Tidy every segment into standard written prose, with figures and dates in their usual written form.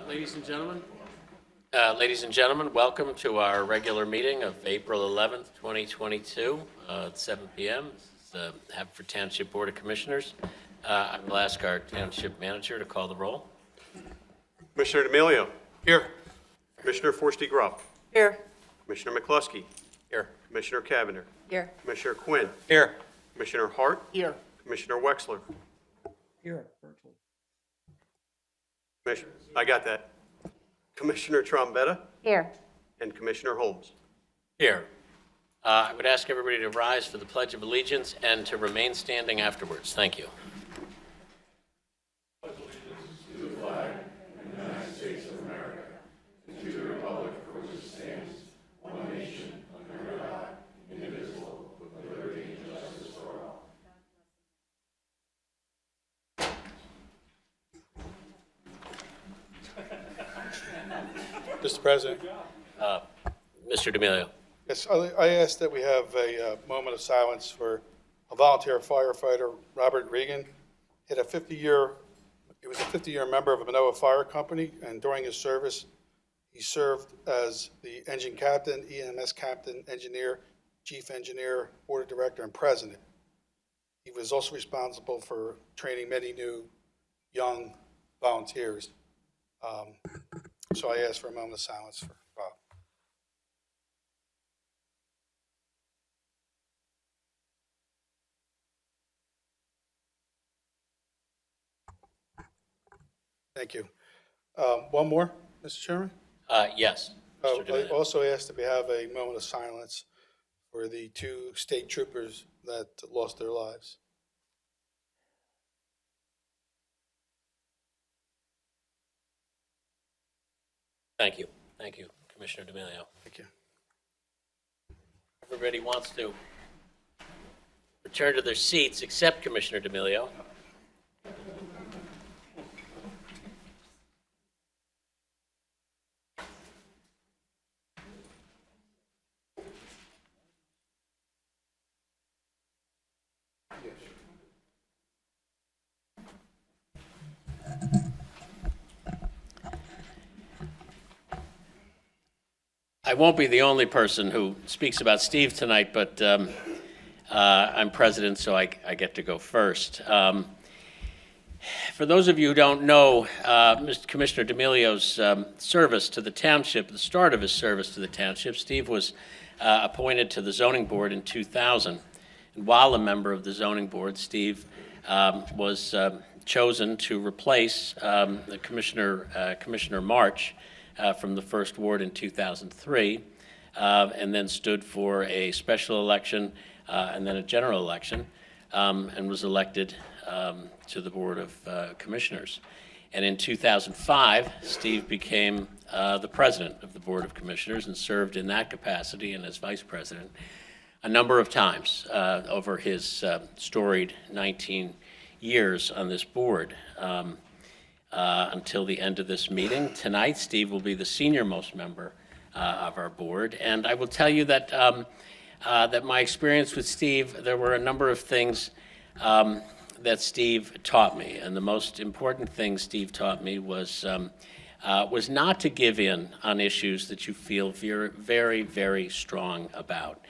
Ladies and gentlemen, welcome to our regular meeting of April 11th, 2022, at 7 p.m. This is the Haverford Township Board of Commissioners. I will ask our Township Manager to call the roll. Commissioner D'Amelio. Here. Commissioner Forresty Grubb. Here. Commissioner McCluskey. Here. Commissioner Cavanagh. Here. Commissioner Quinn. Here. Commissioner Hart. Here. Commissioner Wexler. Here, virtual. I got that. Commissioner Trombetta Here. and Commissioner Holmes. Here. I would ask everybody to rise for the Pledge of Allegiance and to remain standing afterwards. Thank you. Mr. President, Mr. D'Amelio. yes, I ask that we have a moment of silence for a volunteer firefighter, Robert Regan. He was a 50-year member of a Manoa Fire Company, and during his service, he served as the engine captain, EMS captain, engineer, chief engineer, board of director, and president. He was also responsible for training many new young volunteers. So I ask for a moment of silence for Bob. Thank you. One more, Mr. Chairman? Yes. Mr. I D'Amelio. also ask that we have a moment of silence for the two state troopers that lost their lives. Thank you. Thank you, Commissioner D'Amelio. Thank you. Everybody wants to return to their seats except Commissioner D'Amelio. I won't be the only person who speaks about Steve tonight, but I'm president, so I get to go first. For those of you who don't know, Mr. Commissioner D'Amelio's service to the township, the start of his service to the township, Steve was appointed to the zoning board in 2000. And while a member of the zoning board, Steve was chosen to replace the Commissioner March from the first ward in 2003, and then stood for a special election and then a general election, and was elected to the Board of Commissioners. And in 2005, Steve became the president of the Board of Commissioners and served in that capacity and as vice president a number of times over his storied 19 years on this board. Until the end of this meeting. Tonight, Steve will be the senior-most member of our board. And I will tell you that, that my experience with Steve, there were a number of things that Steve taught me. And the most important thing Steve taught me was not to give in on issues that you feel very, very, very strong about.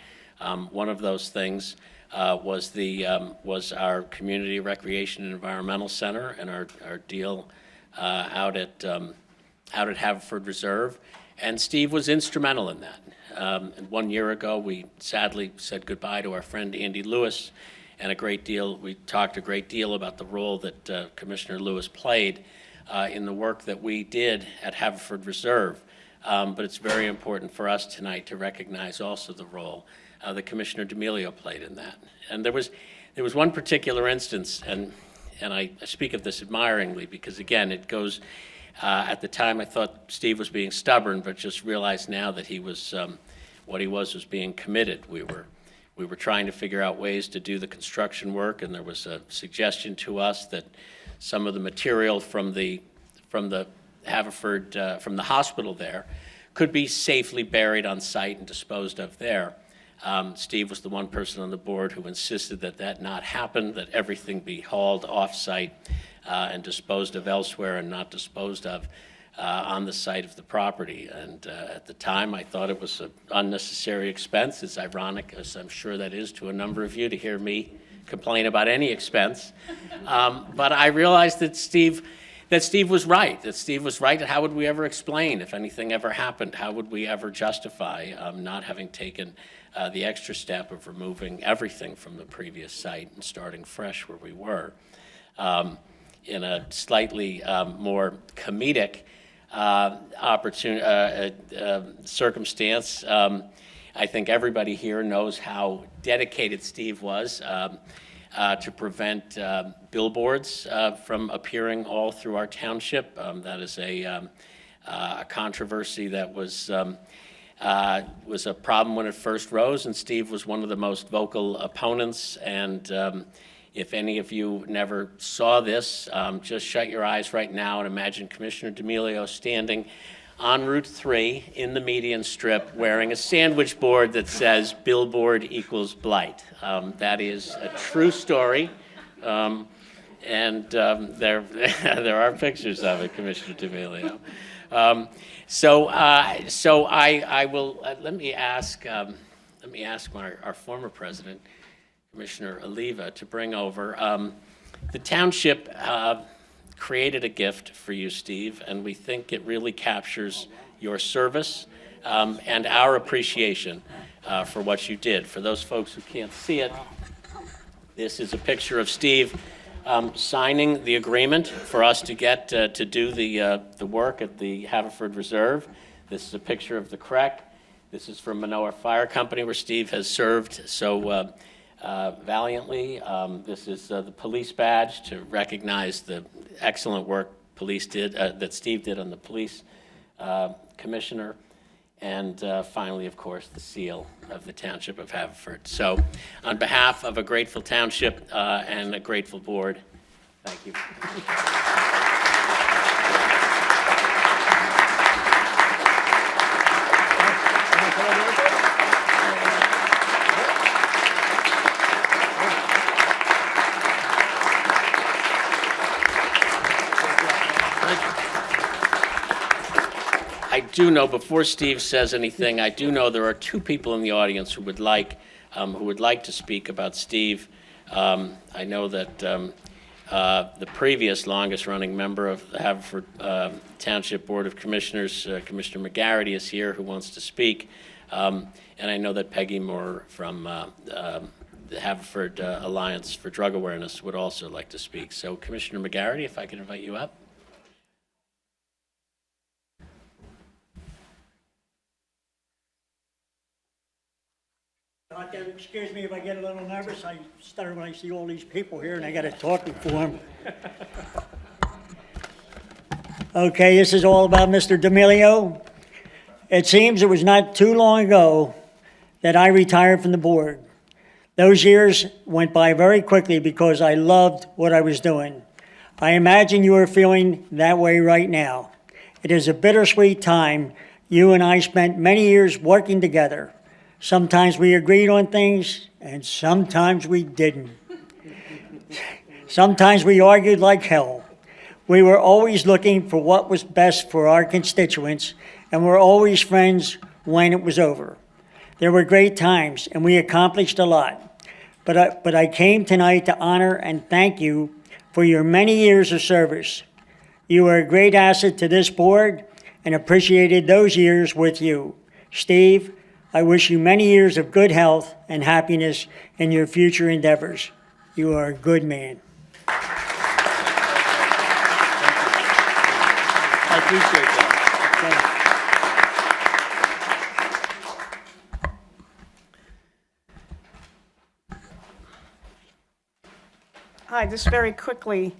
One of those things was our Community Recreation and Environmental Center and our deal out at Haverford Reserve, and Steve was instrumental in that. And 1 year ago, we sadly said goodbye to our friend Andy Lewis, and we talked a great deal about the role that Commissioner Lewis played in the work that we did at Haverford Reserve. But it's very important for us tonight to recognize also the role that Commissioner D'Amelio played in that. And there was one particular instance, and I speak of this admiringly because, again, it goes, at the time I thought Steve was being stubborn, but just realized now that he was, what he was being committed. We were trying to figure out ways to do the construction work, and there was a suggestion to us that some of the material from the Haverford, from the hospital there, could be safely buried on site and disposed of there. Steve was the one person on the board who insisted that that not happen, that everything be hauled off-site and disposed of elsewhere and not disposed of on the site of the property. And at the time, I thought it was an unnecessary expense. It's ironic, as I'm sure that is to a number of you, to hear me complain about any expense. But I realized that Steve was right, How would we ever explain if anything ever happened? How would we ever justify not having taken the extra step of removing everything from the previous site and starting fresh where we were? In a slightly more comedic circumstance, I think everybody here knows how dedicated Steve was to prevent billboards from appearing all through our township. That is a controversy that was a problem when it first rose, and Steve was one of the most vocal opponents. And if any of you never saw this, just shut your eyes right now and imagine Commissioner D'Amelio standing on Route 3 in the median strip wearing a sandwich board that says "Billboard equals blight." That is a true story, and there are pictures of it, Commissioner D'Amelio. So I will let me ask our former president, Commissioner Oliva, to bring over. The township created a gift for you, Steve, and we think it really captures your service and our appreciation for what you did. For those folks who can't see it, this is a picture of Steve signing the agreement for us to get to do the work at the Haverford Reserve. This is a picture of the CREC. This is from Manoa Fire Company, where Steve has served so valiantly. This is the police badge to recognize the excellent work that Steve did on the police commissioner. And finally, of course, the seal of the Township of Haverford. So on behalf of a grateful township and a grateful board, thank you. I do know, before Steve says anything, I do know there are two people in the audience who would like to speak about Steve. I know that the previous longest-running member of the Haverford Township Board of Commissioners, Commissioner McGarity, is here, who wants to speak. And I know that Peggy Moore from the Haverford Alliance for Drug Awareness would also like to speak. So, Commissioner McGarity, if I could invite you up. Excuse me if I get a little nervous. I stutter when I see all these people here and I got to talk before them. Okay, this is all about Mr. D'Amelio. It seems it was not too long ago that I retired from the board. Those years went by very quickly because I loved what I was doing. I imagine you are feeling that way right now. It is a bittersweet time. You and I spent many years working together. Sometimes we agreed on things, and sometimes we didn't. Sometimes we argued like hell. We were always looking for what was best for our constituents, and were always friends when it was over. There were great times, and we accomplished a lot. But I came tonight to honor and thank you for your many years of service. You were a great asset to this board, and appreciated those years with you. Steve, I wish you many years of good health and happiness in your future endeavors. You are a good man. I appreciate that. Hi, just very quickly,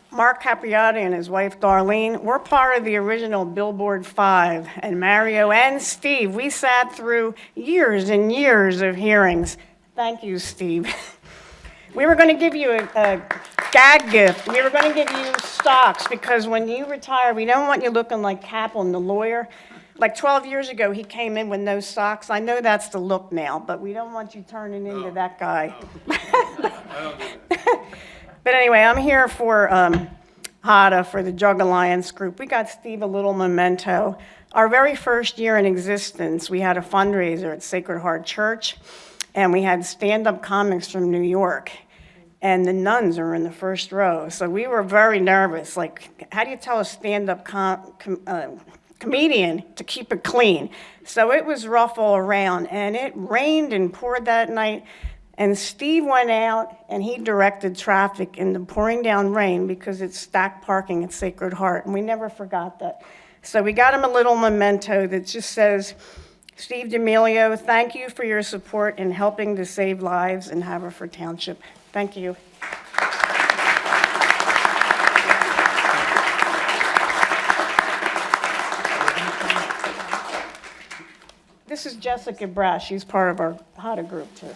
Mark Capriati and his wife Darlene, we're part of the original Billboard 5, and Mario and Steve, we sat through years and years of hearings. Thank you, Steve. We were going to give you a gag gift. We were going to give you stocks, because when you retire, we don't want you looking like Kaplan, the lawyer. Like 12 years ago, he came in with no socks. I know that's the look now, but we don't want you turning into that guy. I don't do that. But anyway, I'm here for HADA for the Drug Alliance Group. We got Steve a little memento. Our very first year in existence, we had a fundraiser at Sacred Heart Church, and we had stand-up comics from New York. And the nuns are in the first row. So we were very nervous. Like, how do you tell a stand-up comedian to keep it clean? So it was rough all around. And it rained and poured that night. And Steve went out and he directed traffic in the pouring down rain because it's stacked parking at Sacred Heart. And we never forgot that. So we got him a little memento that just says, Steve D'Amelio, thank you for your support in helping to save lives in Haverford Township. Thank you. This is Jessica Brash. She's part of our HADA group, too.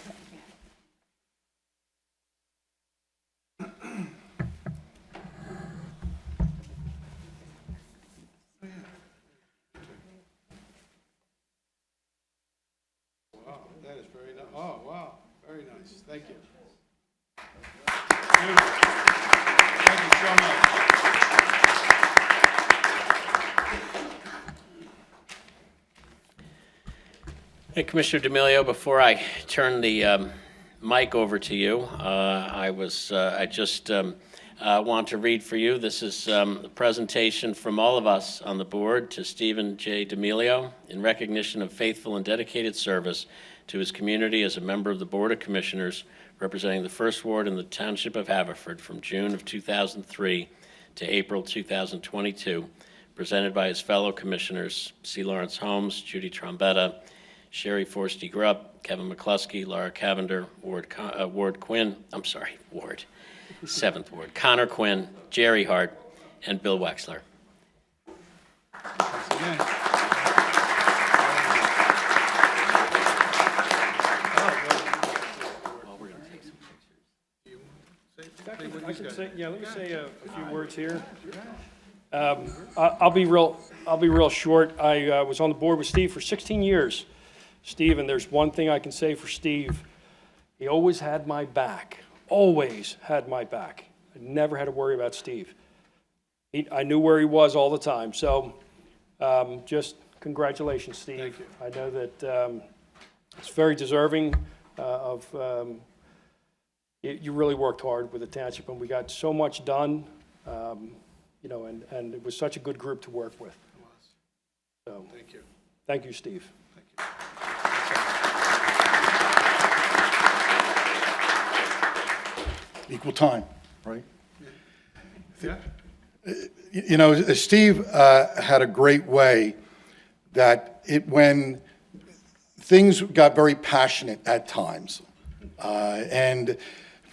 Wow, that is very nice. Oh, wow, very nice. Thank you. Thank you so much. Hey, Commissioner D'Amelio, before I turn the mic over to you, I just want to read for you. This is a presentation from all of us on the board to Stephen J. D'Amelio in recognition of faithful and dedicated service to his community as a member of the Board of Commissioners representing the First Ward in the Township of Haverford from June of 2003 to April 2022, presented by his fellow commissioners C. Lawrence Holmes, Judy Trombetta, Sherry Forsty Grubb, Kevin McCluskey, Laura Cavender, Ward 7th Ward, Connor Quinn, Jerry Hart, and Bill Wexler. Thanks again. I can say, yeah, let me say a few words here. I'll be real short. I was on the board with Steve for 16 years. Steve, and there's one thing I can say for Steve, he always had my back, always had my back. I never had to worry about Steve. I knew where he was all the time, so just congratulations, Steve. Thank you. I know that it's very deserving of, you really worked hard with the township, and we got so much done, you know, and it was such a good group to work with. So, Thank you. thank you, Steve. Equal time, right? Yeah. You know, Steve had a great way that when things got very passionate at times, and,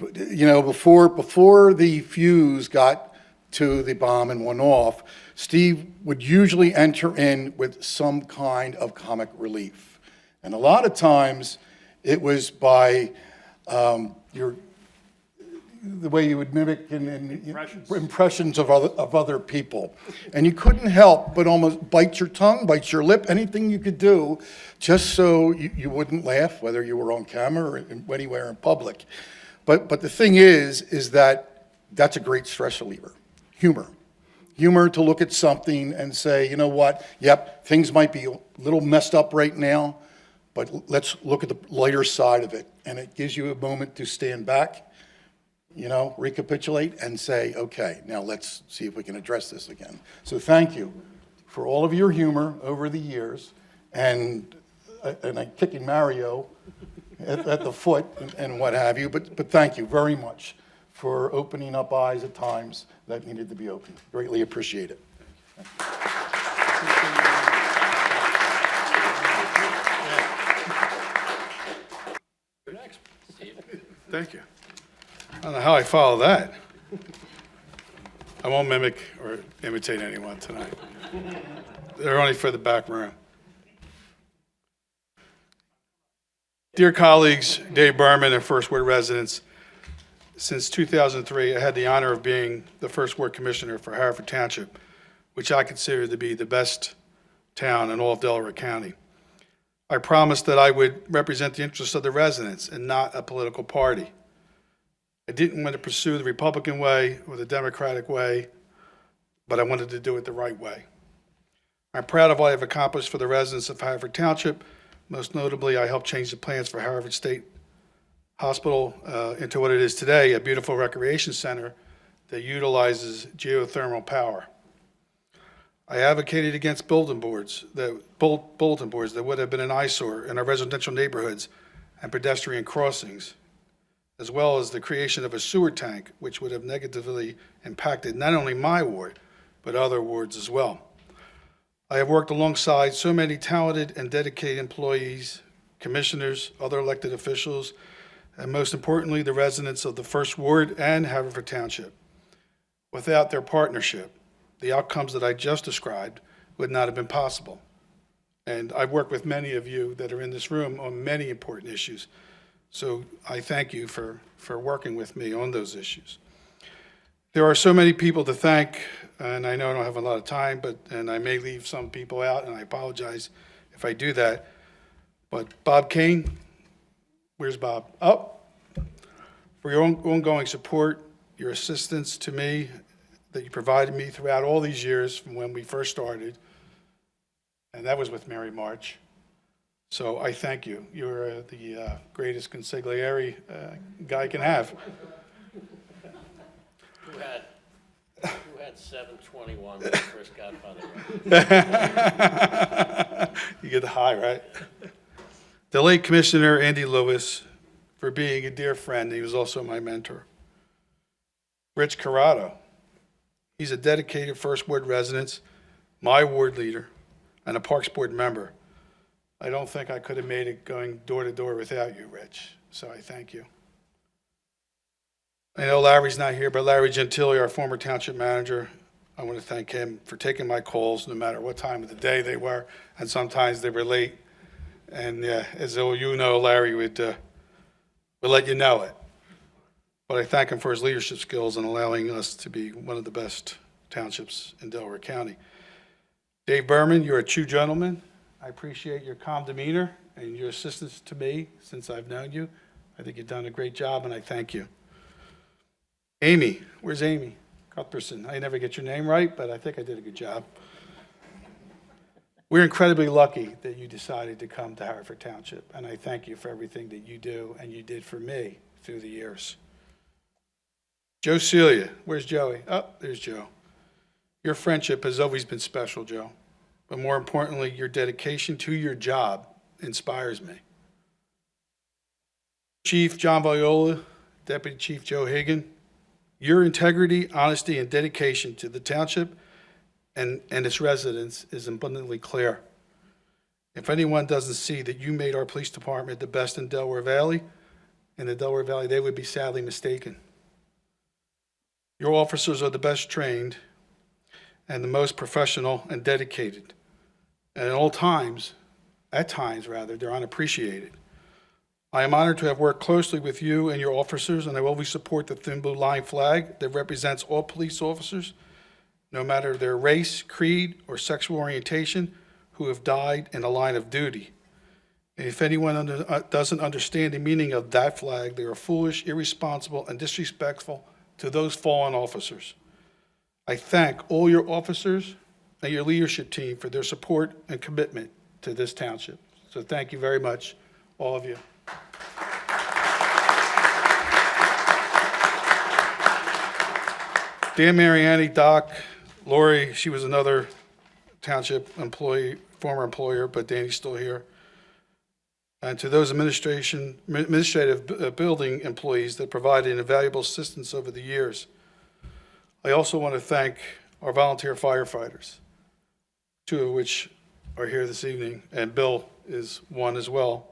you know, before the fuse got to the bomb and went off, Steve would usually enter in with some kind of comic relief. And a lot of times, it was by the way you would mimic impressions of other people. And you couldn't help but almost bite your tongue, bite your lip, anything you could do, just so you wouldn't laugh, whether you were on camera or anywhere in public. But the thing is that that's a great stress reliever. Humor to look at something and say, you know what, yep, things might be a little messed up right now, but let's look at the lighter side of it. And it gives you a moment to stand back, you know, recapitulate and say, okay, now let's see if we can address this again. So thank you for all of your humor over the years, and kicking Mario at the foot and what have you, but thank you very much for opening up eyes at times that needed to be opened. Greatly appreciate it. Thank you. I don't know how I follow that. I won't mimic or imitate anyone tonight. They're only for the back room. Dear colleagues, Dave Berman and First Ward residents, since 2003, I had the honor of being the First Ward Commissioner for Haverford Township, which I consider to be the best town in all of Delaware County. I promised that I would represent the interests of the residents and not a political party. I didn't want to pursue the Republican way or the Democratic way but I wanted to do it the right way. I'm proud of what I've accomplished for the residents of Haverford Township. Most notably, I helped change the plans for Haverford State Hospital into what it is today, a beautiful recreation center that utilizes geothermal power. I advocated against bulletin boards that would have been an eyesore in our residential neighborhoods and pedestrian crossings, as well as the creation of a sewer tank, which would have negatively impacted not only my ward, but other wards as well. I have worked alongside so many talented and dedicated employees, commissioners, other elected officials, and most importantly, the residents of the First Ward and Haverford Township. Without their partnership, the outcomes that I just described would not have been possible. And I've worked with many of you that are in this room on many important issues. So I thank you for working with me on those issues. There are so many people to thank, and I know I don't have a lot of time, and I may leave some people out, and I apologize if I do that. But Bob Kane, where's Bob? Oh, for your ongoing support, your assistance to me that you provided me throughout all these years from when we first started, and that was with Mary March. So I thank you. You're the greatest consigliere guy can have. Who had 721 when we first got Father? You get the high, right? The late Commissioner Andy Lewis, for being a dear friend. He was also my mentor. Rich Corrado. He's a dedicated First Ward resident, my ward leader, and a Parks Board member. I don't think I could have made it going door to door without you, Rich, so I thank you. I know Larry's not here, but Larry Gentili, our former township manager, I want to thank him for taking my calls no matter what time of the day they were, and sometimes they were late. And as you know, Larry would let you know it. But I thank him for his leadership skills in allowing us to be one of the best townships in Delaware County. Dave Berman, you're a true gentleman. I appreciate your calm demeanor and your assistance to me since I've known you. I think you've done a great job, and I thank you. Amy, where's Amy Cuthbertson? I never get your name right, but I think I did a good job. We're incredibly lucky that you decided to come to Haverford Township, and I thank you for everything that you do and you did for me through the years. Joe Celia, where's Joey? Oh, there's Joe. Your friendship has always been special, Joe, but more importantly, your dedication to your job inspires me. Chief John Viola, Deputy Chief Joe Hagan, your integrity, honesty, and dedication to the township and its residents is abundantly clear. If anyone doesn't see that you made our police department the best in the Delaware Valley, they would be sadly mistaken. Your officers are the best trained and the most professional and dedicated. And at times, they're unappreciated. I am honored to have worked closely with you and your officers, and I will always support the thin blue line flag that represents all police officers, no matter their race, creed, or sexual orientation, who have died in the line of duty. And if anyone doesn't understand the meaning of that flag, they are foolish, irresponsible, and disrespectful to those fallen officers. I thank all your officers and your leadership team for their support and commitment to this township. So thank you very much, all of you. Dan Mariani, Doc, Lori, she was another township employee, former employer, but Danny's still here. And to those administrative building employees that provided invaluable assistance over the years. I also want to thank our volunteer firefighters, two of which are here this evening, and Bill is one as well.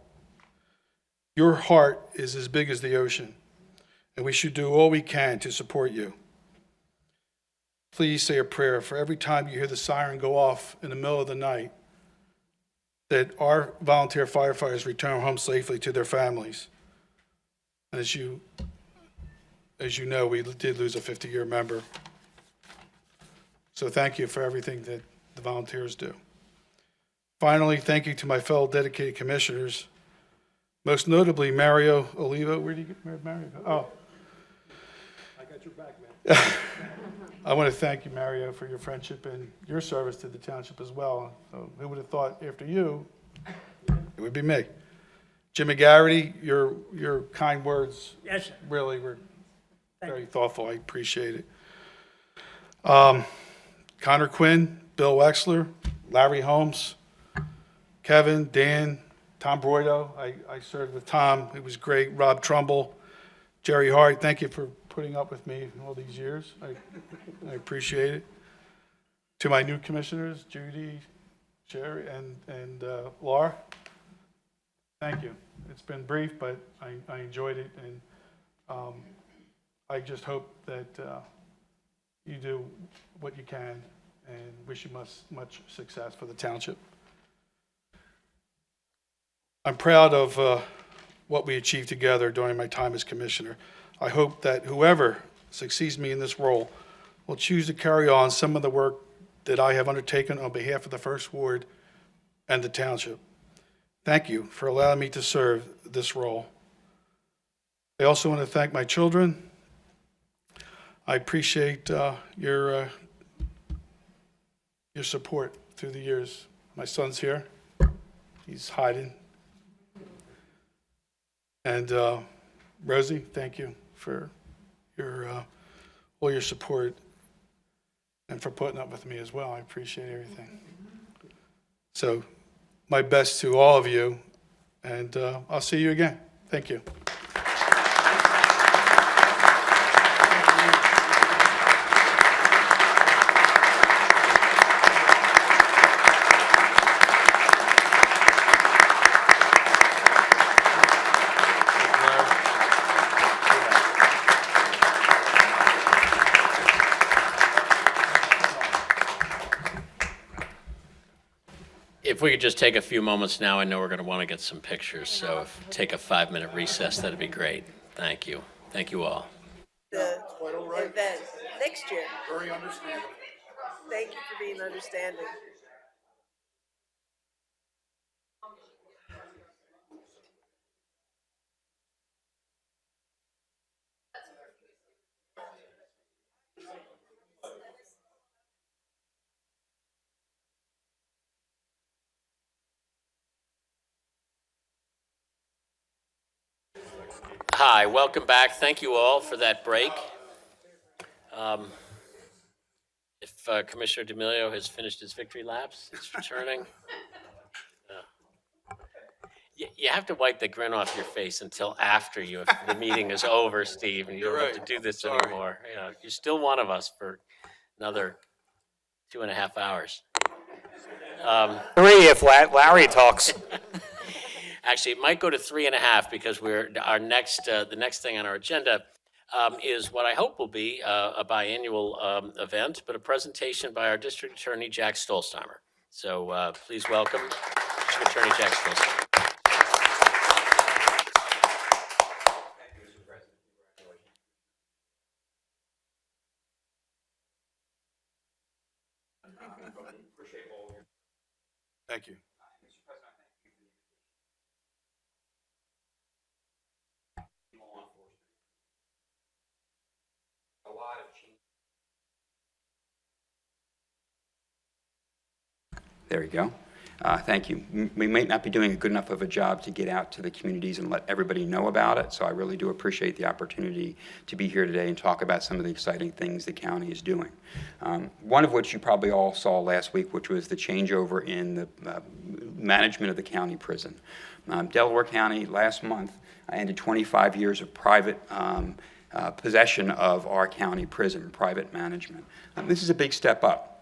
Your heart is as big as the ocean, and we should do all we can to support you. Please say a prayer for every time you hear the siren go off in the middle of the night, that our volunteer firefighters return home safely to their families. And as you know, we did lose a 50-year member. So thank you for everything that the volunteers do. Finally, thank you to my fellow dedicated commissioners, most notably Mario Oliva. Where did Mario go? Oh. Got your back, man. I want to thank you, Mario, for your friendship and your service to the township as well. So who would have thought after you, it would be me. Jim McGarity, your kind words Yes, sir. really were very thoughtful. I appreciate it. Connor Quinn, Bill Wexler, Larry Holmes, Kevin, Dan, Tom Broido. I served with Tom. It was great. Rob Trumbull, Jerry Hart. Thank you for putting up with me all these years. I appreciate it. To my new commissioners, Judy, Sherry, and Laura, thank you. It's been brief, but I enjoyed it, and I just hope that you do what you can, and wish you much success for the township. I'm proud of what we achieved together during my time as commissioner. I hope that whoever succeeds me in this role will choose to carry on some of the work that I have undertaken on behalf of the First Ward and the township. Thank you for allowing me to serve this role. I also want to thank my children. I appreciate your support through the years. My son's here. He's hiding. And Rosie, thank you for your all your support and for putting up with me as well. I appreciate everything. So my best to all of you, and I'll see you again. Thank you. If we could just take a few moments now, I know we're going to want to get some pictures, so if take a 5-minute recess, that'd be great. Thank you. Thank you all. The event next year. Very understanding. Thank you for being understanding. Hi, welcome back. Thank you all for that break. If Commissioner D'Amelio has finished his victory laps, it's returning. You have to wipe the grin off your face until after the meeting is over, Steve, and you don't have to do this anymore. You know, you're still one of us for another 2.5 hours. 3 if Larry talks. Actually, it might go to 3.5 because the next thing on our agenda is what I hope will be a biannual event, but a presentation by our District Attorney, Jack Stolzheimer. So please welcome District Attorney Jack Stolzheimer. Thank you. There you go. Thank you. We might not be doing a good enough of a job to get out to the communities and let everybody know about it, so I really do appreciate the opportunity to be here today and talk about some of the exciting things the county is doing. One of which you probably all saw last week, which was the changeover in the management of the county prison. Delaware County last month ended 25 years of private possession of our county prison, private management. This is a big step up.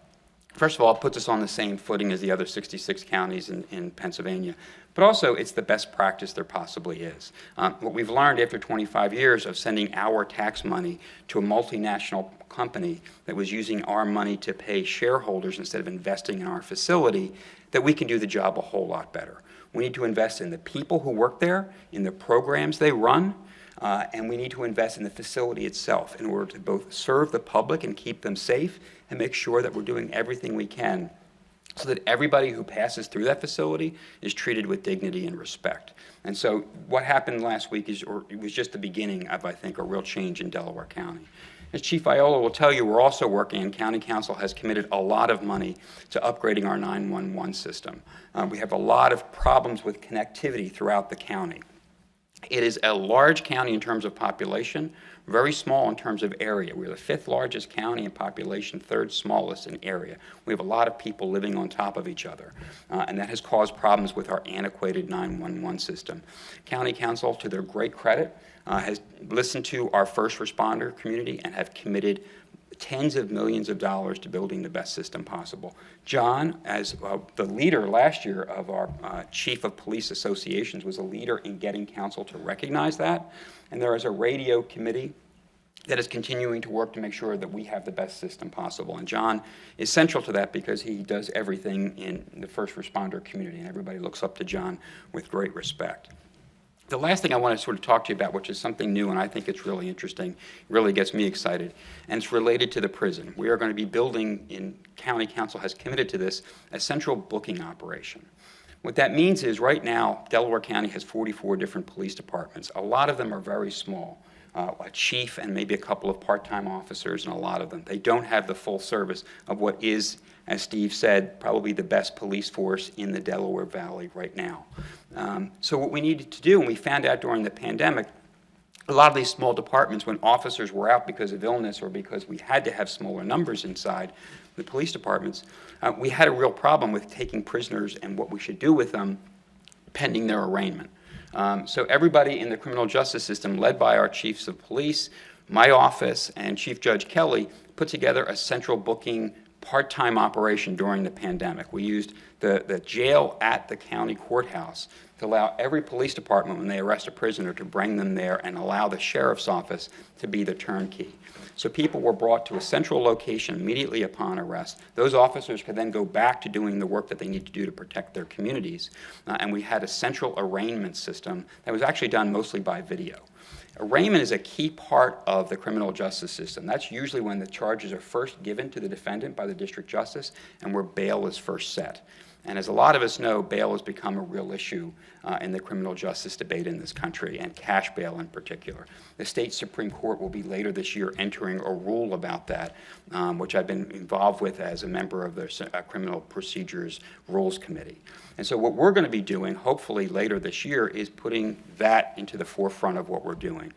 First of all, it puts us on the same footing as the other 66 counties in Pennsylvania, but also it's the best practice there possibly is. What we've learned after 25 years of sending our tax money to a multinational company that was using our money to pay shareholders instead of investing in our facility, that we can do the job a whole lot better. We need to invest in the people who work there, in the programs they run, and we need to invest in the facility itself in order to both serve the public and keep them safe and make sure that we're doing everything we can so that everybody who passes through that facility is treated with dignity and respect. And so what happened last week it was just the beginning of, I think, a real change in Delaware County. As Chief Viola will tell you, we're also working, and County Council has committed a lot of money to upgrading our 911 system. We have a lot of problems with connectivity throughout the county. It is a large county in terms of population, very small in terms of area. We're the 5th largest county in population, 3rd smallest in area. We have a lot of people living on top of each other, and that has caused problems with our antiquated 911 system. County Council, to their great credit, has listened to our first responder community and have committed tens of millions of dollars to building the best system possible. John, as the leader last year of our Chief of Police Associations, was a leader in getting council to recognize that. And there is a radio committee that is continuing to work to make sure that we have the best system possible. And John is central to that because he does everything in the first responder community, and everybody looks up to John with great respect. The last thing I want to sort of talk to you about, which is something new, and I think it's really interesting, really gets me excited, and it's related to the prison. We are going to be building, in County Council has committed to this, a central booking operation. What that means is right now, Delaware County has 44 different police departments. A lot of them are very small. A chief and maybe a couple of part-time officers, and a lot of them. They don't have the full service of what is, as Steve said, probably the best police force in the Delaware Valley right now. So what we needed to do, and we found out during the pandemic, a lot of these small departments, when officers were out because of illness or because we had to have smaller numbers inside the police departments, we had a real problem with taking prisoners and what we should do with them pending their arraignment. So everybody in the criminal justice system, led by our chiefs of police, my office, and Chief Judge Kelly, put together a central booking part-time operation during the pandemic. We used the jail at the county courthouse to allow every police department, when they arrest a prisoner, to bring them there and allow the sheriff's office to be the turnkey. So people were brought to a central location immediately upon arrest. Those officers could then go back to doing the work that they need to do to protect their communities. And we had a central arraignment system that was actually done mostly by video. Arraignment is a key part of the criminal justice system. That's usually when the charges are first given to the defendant by the district justice and where bail is first set. And as a lot of us know, bail has become a real issue in the criminal justice debate in this country, and cash bail in particular. The state Supreme Court will be later this year entering a rule about that, which I've been involved with as a member of the Criminal Procedures Rules Committee. And so what we're going to be doing, hopefully later this year, is putting that into the forefront of what we're doing.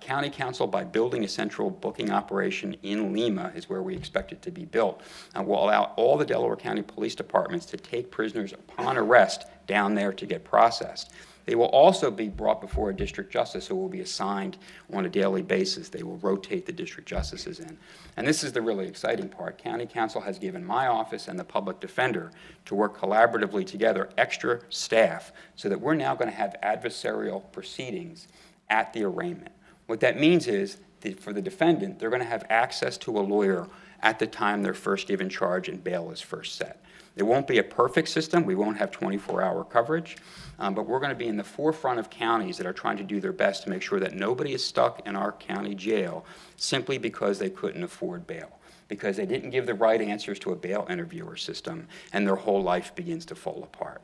County Council, by building a central booking operation in Lima, is where we expect it to be built, will allow all the Delaware County Police Departments to take prisoners upon arrest down there to get processed. They will also be brought before a district justice who will be assigned on a daily basis. They will rotate the district justices in. And this is the really exciting part. County Council has given my office and the public defender to work collaboratively together, extra staff, so that we're now going to have adversarial proceedings at the arraignment. What that means is that for the defendant, they're going to have access to a lawyer at the time they're first given charge and bail is first set. It won't be a perfect system. We won't have 24-hour coverage, but we're going to be in the forefront of counties that are trying to do their best to make sure that nobody is stuck in our county jail simply because they couldn't afford bail, because they didn't give the right answers to a bail interviewer system, and their whole life begins to fall apart.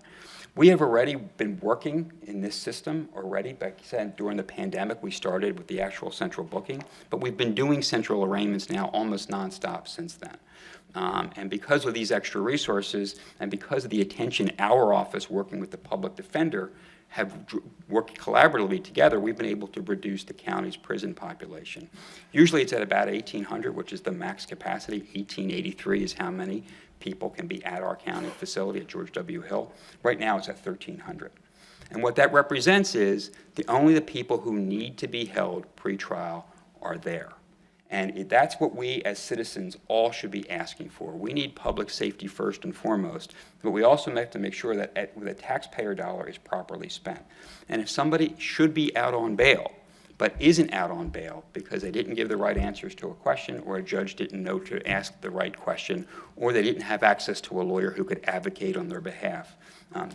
We have already been working in this system already. Back during the pandemic, we started with the actual central booking, but we've been doing central arraignments now almost nonstop since then. And because of these extra resources and because of the attention our office working with the public defender have worked collaboratively together, we've been able to reduce the county's prison population. Usually it's at about 1,800, which is the max capacity. 1,883 is how many people can be at our county facility at George W. Hill. Right now it's at 1,300. And what that represents is only the people who need to be held pre-trial are there. And that's what we as citizens all should be asking for. We need public safety first and foremost, but we also have to make sure that the taxpayer dollar is properly spent. And if somebody should be out on bail, but isn't out on bail because they didn't give the right answers to a question, or a judge didn't know to ask the right question, or they didn't have access to a lawyer who could advocate on their behalf,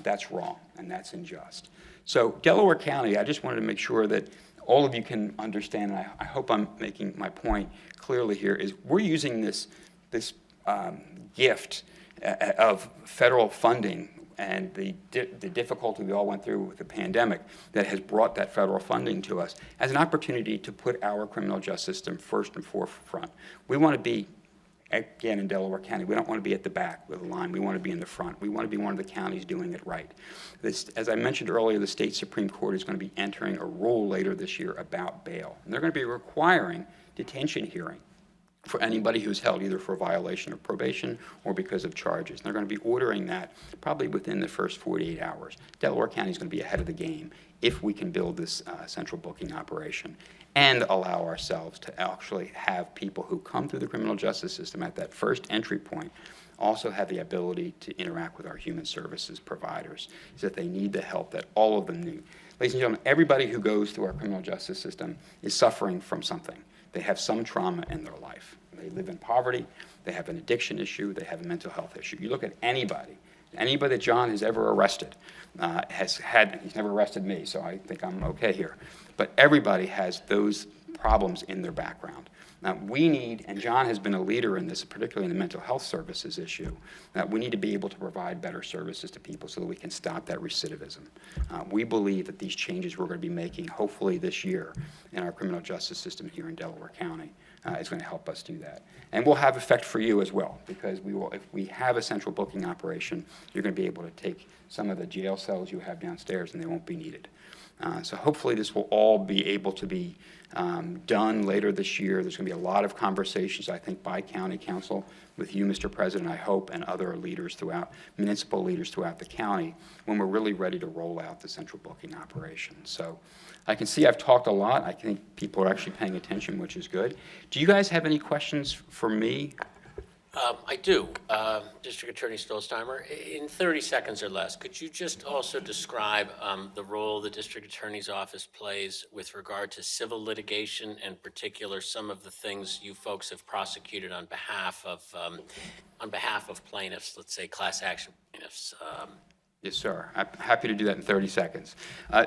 that's wrong and that's unjust. So Delaware County, I just wanted to make sure that all of you can understand, and I hope I'm making my point clearly here, is we're using this gift of federal funding and the difficulty we all went through with the pandemic that has brought that federal funding to us as an opportunity to put our criminal justice system first and forefront. We want to be, again, in Delaware County, we don't want to be at the back with the line. We want to be in the front. We want to be one of the counties doing it right. As I mentioned earlier, the state Supreme Court is going to be entering a rule later this year about bail. And they're going to be requiring detention hearing for anybody who's held either for violation of probation or because of charges. And they're going to be ordering that probably within the first 48 hours. Delaware County is going to be ahead of the game if we can build this central booking operation and allow ourselves to actually have people who come through the criminal justice system at that first entry point also have the ability to interact with our human services providers, is that they need the help that all of them need. Ladies and gentlemen, everybody who goes through our criminal justice system is suffering from something. They have some trauma in their life. They live in poverty, they have an addiction issue, they have a mental health issue. You look at anybody that John has ever arrested, he's never arrested me, so I think I'm okay here, but everybody has those problems in their background. Now, we need, and John has been a leader in this, particularly in the mental health services issue, that we need to be able to provide better services to people so that we can stop that recidivism. We believe that these changes we're going to be making, hopefully this year, in our criminal justice system here in Delaware County is going to help us do that. And will have effect for you as well, because we will, if we have a central booking operation, you're going to be able to take some of the jail cells you have downstairs and they won't be needed. So hopefully this will all be able to be done later this year. There's going to be a lot of conversations, I think, by county council with you, Mr. President, I hope, and other leaders throughout, municipal leaders throughout the county, when we're really ready to roll out the central booking operation. So I can see I've talked a lot. I think people are actually paying attention, which is good. Do you guys have any questions for me? I do. District Attorney Stolzheimer, in 30 seconds or less, could you just also describe the role the District Attorney's Office plays with regard to civil litigation, in particular some of the things you folks have prosecuted on behalf of plaintiffs, let's say class action plaintiffs? Yes, sir. I'm happy to do that in 30 seconds.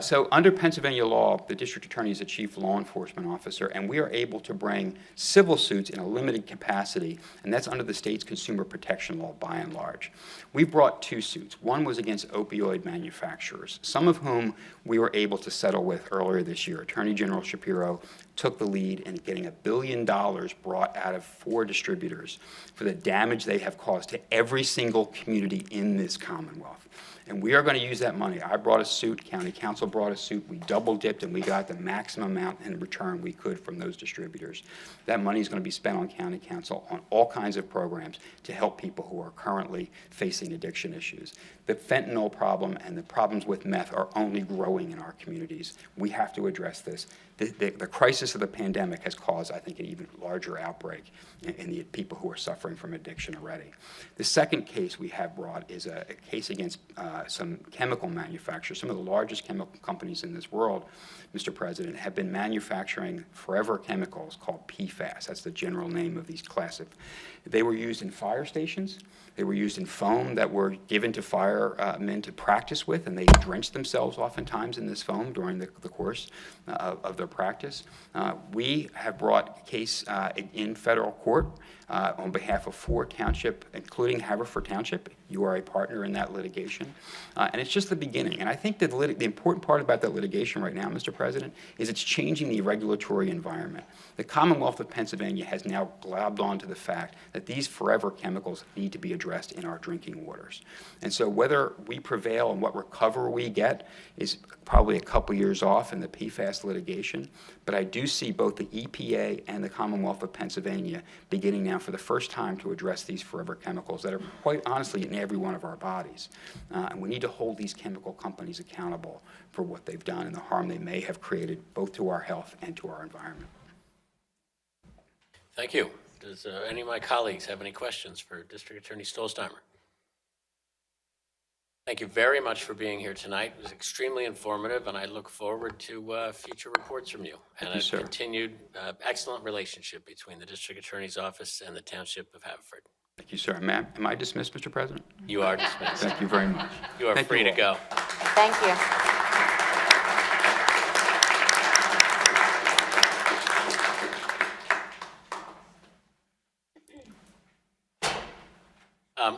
So under Pennsylvania law, the district attorney is a chief law enforcement officer, and we are able to bring civil suits in a limited capacity, and that's under the state's consumer protection law by and large. We brought 2 suits. One was against opioid manufacturers, some of whom we were able to settle with earlier this year. Attorney General Shapiro took the lead in getting $1 billion brought out of 4 distributors for the damage they have caused to every single community in this Commonwealth. And we are going to use that money. I brought a suit, county council brought a suit, we double dipped and we got the maximum amount in return we could from those distributors. That money is going to be spent on county council on all kinds of programs to help people who are currently facing addiction issues. The fentanyl problem and the problems with meth are only growing in our communities. We have to address this. The crisis of the pandemic has caused, I think, an even larger outbreak in the people who are suffering from addiction already. The second case we have brought is a case against some chemical manufacturers. Some of the largest chemical companies in this world, Mr. President, have been manufacturing forever chemicals called PFAS. That's the general name of these classic. They were used in fire stations. They were used in foam that were given to firemen to practice with, and they drenched themselves oftentimes in this foam during the course of their practice. We have brought a case in federal court on behalf of 4 township, including Haverford Township. You are a partner in that litigation. And it's just the beginning. And I think that the important part about that litigation right now, Mr. President, is it's changing the regulatory environment. The Commonwealth of Pennsylvania has now globbed onto the fact that these forever chemicals need to be addressed in our drinking waters. And so whether we prevail and what recovery we get is probably a couple years off in the PFAS litigation, but I do see both the EPA and the Commonwealth of Pennsylvania beginning now for the first time to address these forever chemicals that are quite honestly in every one of our bodies. And we need to hold these chemical companies accountable for what they've done and the harm they may have created both to our health and to our environment. Thank you. Does any of my colleagues have any questions for District Attorney Stolzheimer? Thank you very much for being here tonight. It was extremely informative, and I look forward to future reports from you. And a continued excellent relationship between the District Attorney's Office and the Township of Haverford. Thank you, sir. Am I dismissed, Mr. President? You are dismissed. Thank you very much. You are free to go. Thank you.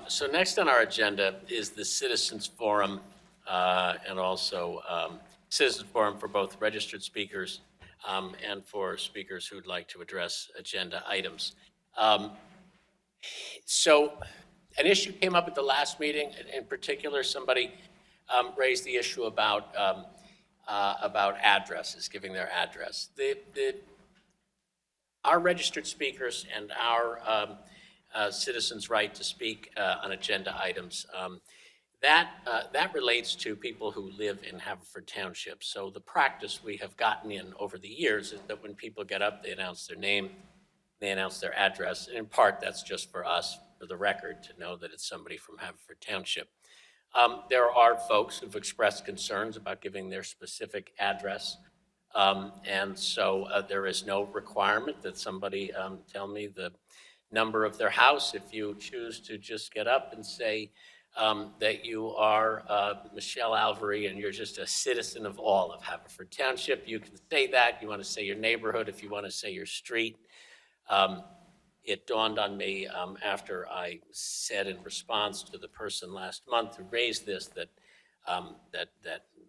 So next on our agenda is the Citizens Forum, and also Citizens Forum for both registered speakers and for speakers who'd like to address agenda items. So an issue came up at the last meeting. In particular, somebody raised the issue about addresses, giving their address. Our registered speakers and our citizens' right to speak on agenda items, that relates to people who live in Haverford Township. So the practice we have gotten in over the years is that when people get up, they announce their name, they announce their address, and in part that's just for us, for the record, to know that it's somebody from Haverford Township. There are folks who've expressed concerns about giving their specific address. And so there is no requirement that somebody tell me the number of their house. If you choose to just get up and say that you are Michelle Alvery and you're just a citizen of all of Haverford Township, you can say that. You want to say your neighborhood, if you want to say your street. It dawned on me after I said in response to the person last month who raised this that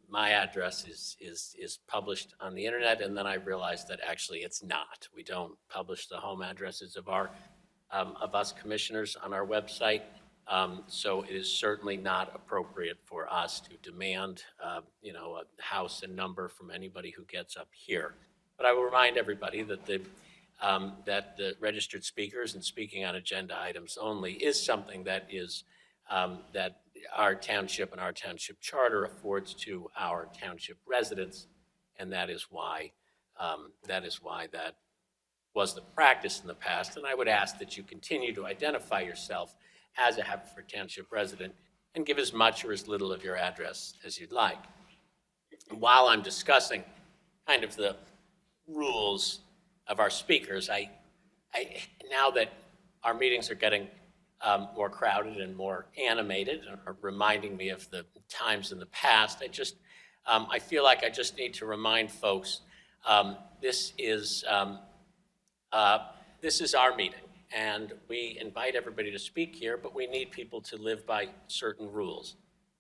my address is published on the internet, and then I realized that actually it's not. We don't publish the home addresses of us commissioners on our website, so it is certainly not appropriate for us to demand a house and number from anybody who gets up here. But I will remind everybody that the registered speakers and speaking on agenda items only is something that that our township and our township charter affords to our township residents, and that is why that was the practice in the past. And I would ask that you continue to identify yourself as a Haverford Township resident and give as much or as little of your address as you'd like. While I'm discussing kind of the rules of our speakers, I now that our meetings are getting more crowded and more animated and are reminding me of the times in the past, I feel like I just need to remind folks this is our meeting, and we invite everybody to speak here, but we need people to live by certain rules.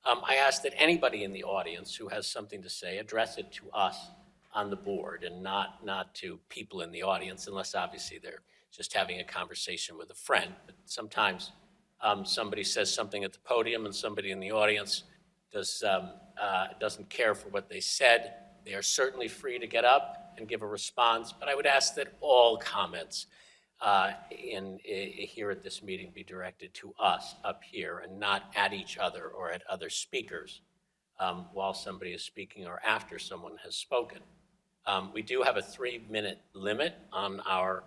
I ask that anybody in the audience who has something to say address it to us on the board and not to people in the audience, unless obviously they're just having a conversation with a friend. But sometimes somebody says something at the podium and somebody in the audience doesn't care for what they said. They are certainly free to get up and give a response, but I would ask that all comments here at this meeting be directed to us up here and not at each other or at other speakers while somebody is speaking or after someone has spoken. We do have a 3-minute limit on our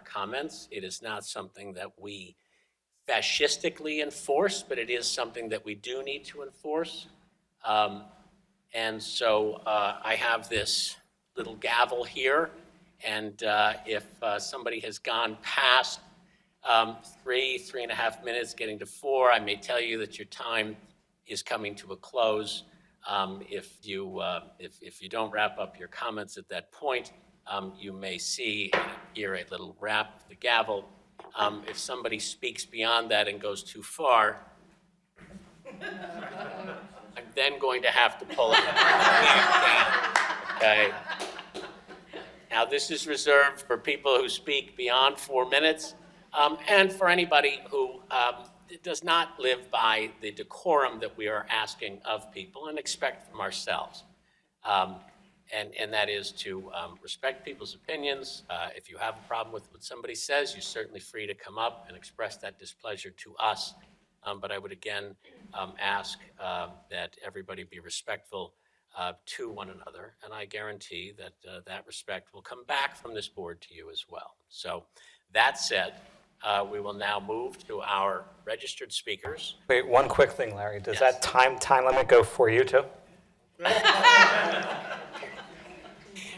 comments. It is not something that we fascistically enforce, but it is something that we do need to enforce. And so I have this little gavel here, and if somebody has gone past 3.5 minutes, getting to 4, I may tell you that your time is coming to a close. If you don't wrap up your comments at that point, you may see and hear a little rap of the gavel. If somebody speaks beyond that and goes too far, I'm then going to have to pull it down. Okay. Now, this is reserved for people who speak beyond 4 minutes, and for anybody who does not live by the decorum that we are asking of people and expect from ourselves. And that is to respect people's opinions. If you have a problem with what somebody says, you're certainly free to come up and express that displeasure to us. But I would again ask that everybody be respectful to one another, and I guarantee that that respect will come back from this board to you as well. So that said, we will now move to our registered speakers. Wait, one quick thing, Larry. Does Yes. that time limit go for you too?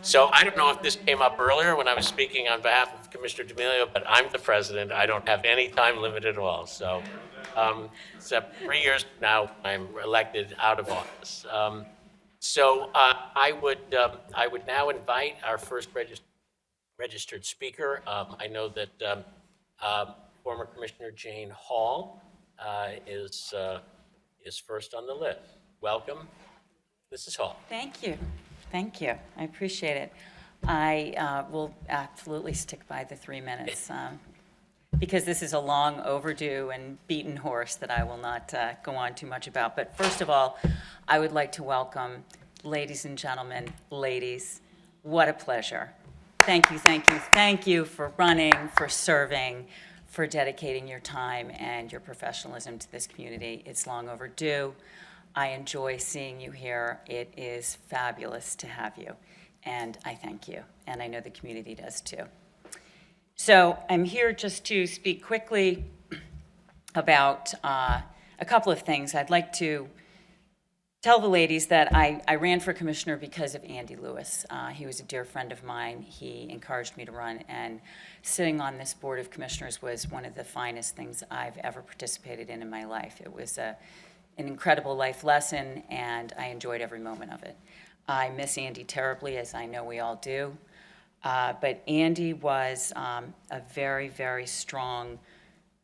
So I don't know if this came up earlier when I was speaking on behalf of Commissioner D'Amelio, but I'm the president. I don't have any time limit at all. So except 3 years from now, I'm elected out of office. So I would now invite our first registered speaker. I know that former Commissioner Jane Hall is first on the list. Welcome, Mrs. Hall. Thank you. Thank you. I appreciate it. I will absolutely stick by the 3 minutes because this is a long overdue and beaten horse that I will not go on too much about. But first of all, I would like to welcome, ladies and gentlemen, ladies, what a pleasure. Thank you, thank you, thank you for running, for serving, for dedicating your time and your professionalism to this community. It's long overdue. I enjoy seeing you here. It is fabulous to have you, and I thank you, and I know the community does too. So I'm here just to speak quickly about a couple of things. I'd like to tell the ladies that I ran for commissioner because of Andy Lewis. He was a dear friend of mine. He encouraged me to run, and sitting on this board of commissioners was one of the finest things I've ever participated in my life. It was an incredible life lesson, and I enjoyed every moment of it. I miss Andy terribly, as I know we all do, but Andy was a very, very strong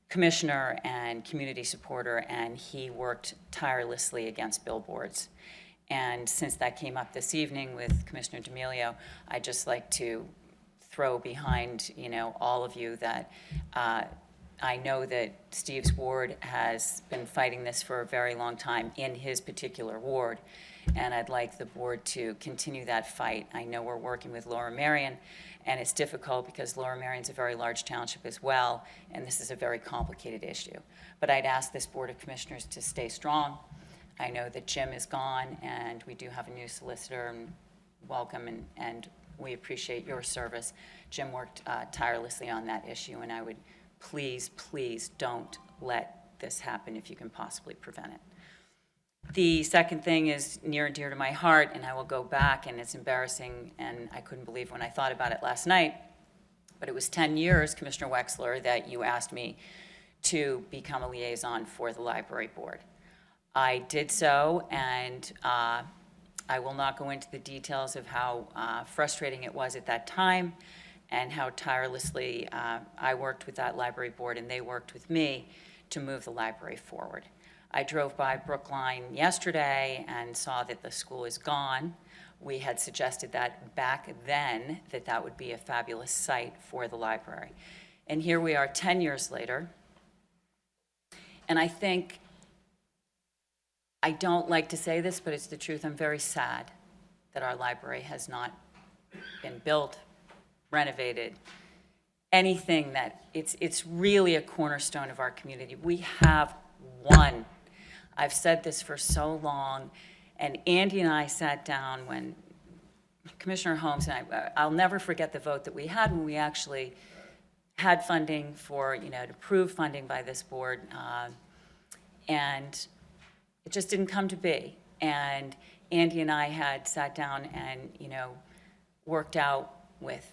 commissioner and community supporter, and he worked tirelessly against billboards. And since that came up this evening with Commissioner D'Amelio, I'd just like to throw behind, all of you that I know that Steve's ward has been fighting this for a very long time in his particular ward, and I'd like the board to continue that fight. I know we're working with Laura Marion, and it's difficult because Laura Marion's a very large township as well, and this is a very complicated issue. But I'd ask this Board of Commissioners to stay strong. I know that Jim is gone, and we do have a new solicitor, and welcome, and we appreciate your service. Jim worked tirelessly on that issue, and I would please, please don't let this happen if you can possibly prevent it. The second thing is near and dear to my heart, and I will go back, and it's embarrassing, and I couldn't believe when I thought about it last night, but it was 10 years, Commissioner Wexler, that you asked me to become a liaison for the library board. I did so, and I will not go into the details of how frustrating it was at that time and how tirelessly I worked with that library board, and they worked with me to move the library forward. I drove by Brookline yesterday and saw that the school is gone. We had suggested that back then that would be a fabulous site for the library. And here we are 10 years later. And I think, I don't like to say this, but it's the truth, I'm very sad that our library has not been built, renovated, anything that, it's really a cornerstone of our community. We have one. I've said this for so long, and Andy and I sat down when Commissioner Holmes and I'll never forget the vote that we had when we actually had funding for, to approve funding by this board, and it just didn't come to be. And Andy and I had sat down and, worked out with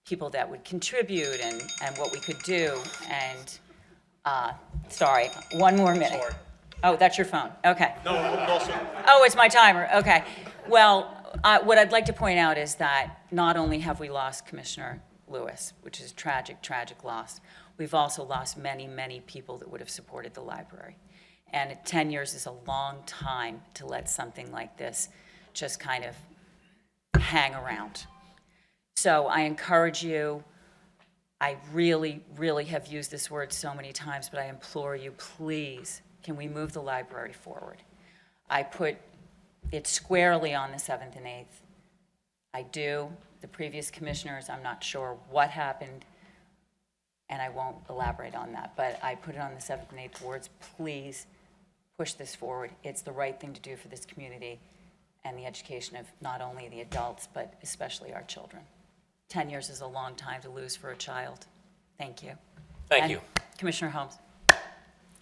people that would contribute and what we could do, and sorry, one more minute. Sorry. Oh, that's your phone. Okay. No, also. Oh, it's my timer. Okay. Well, what I'd like to point out is that not only have we lost Commissioner Lewis, which is a tragic, tragic loss, we've also lost many, many people that would have supported the library. And 10 years is a long time to let something like this just kind of hang around. So I encourage you, I really, really have used this word so many times, but I implore you, please, can we move the library forward? I put it squarely on the 7th and 8th. I do. The previous commissioners, I'm not sure what happened, and I won't elaborate on that, but I put it on the 7th and 8th wards. Please push this forward. It's the right thing to do for this community and the education of not only the adults, but especially our children. 10 years is a long time to lose for a child. Thank you. Thank And you. Commissioner Holmes,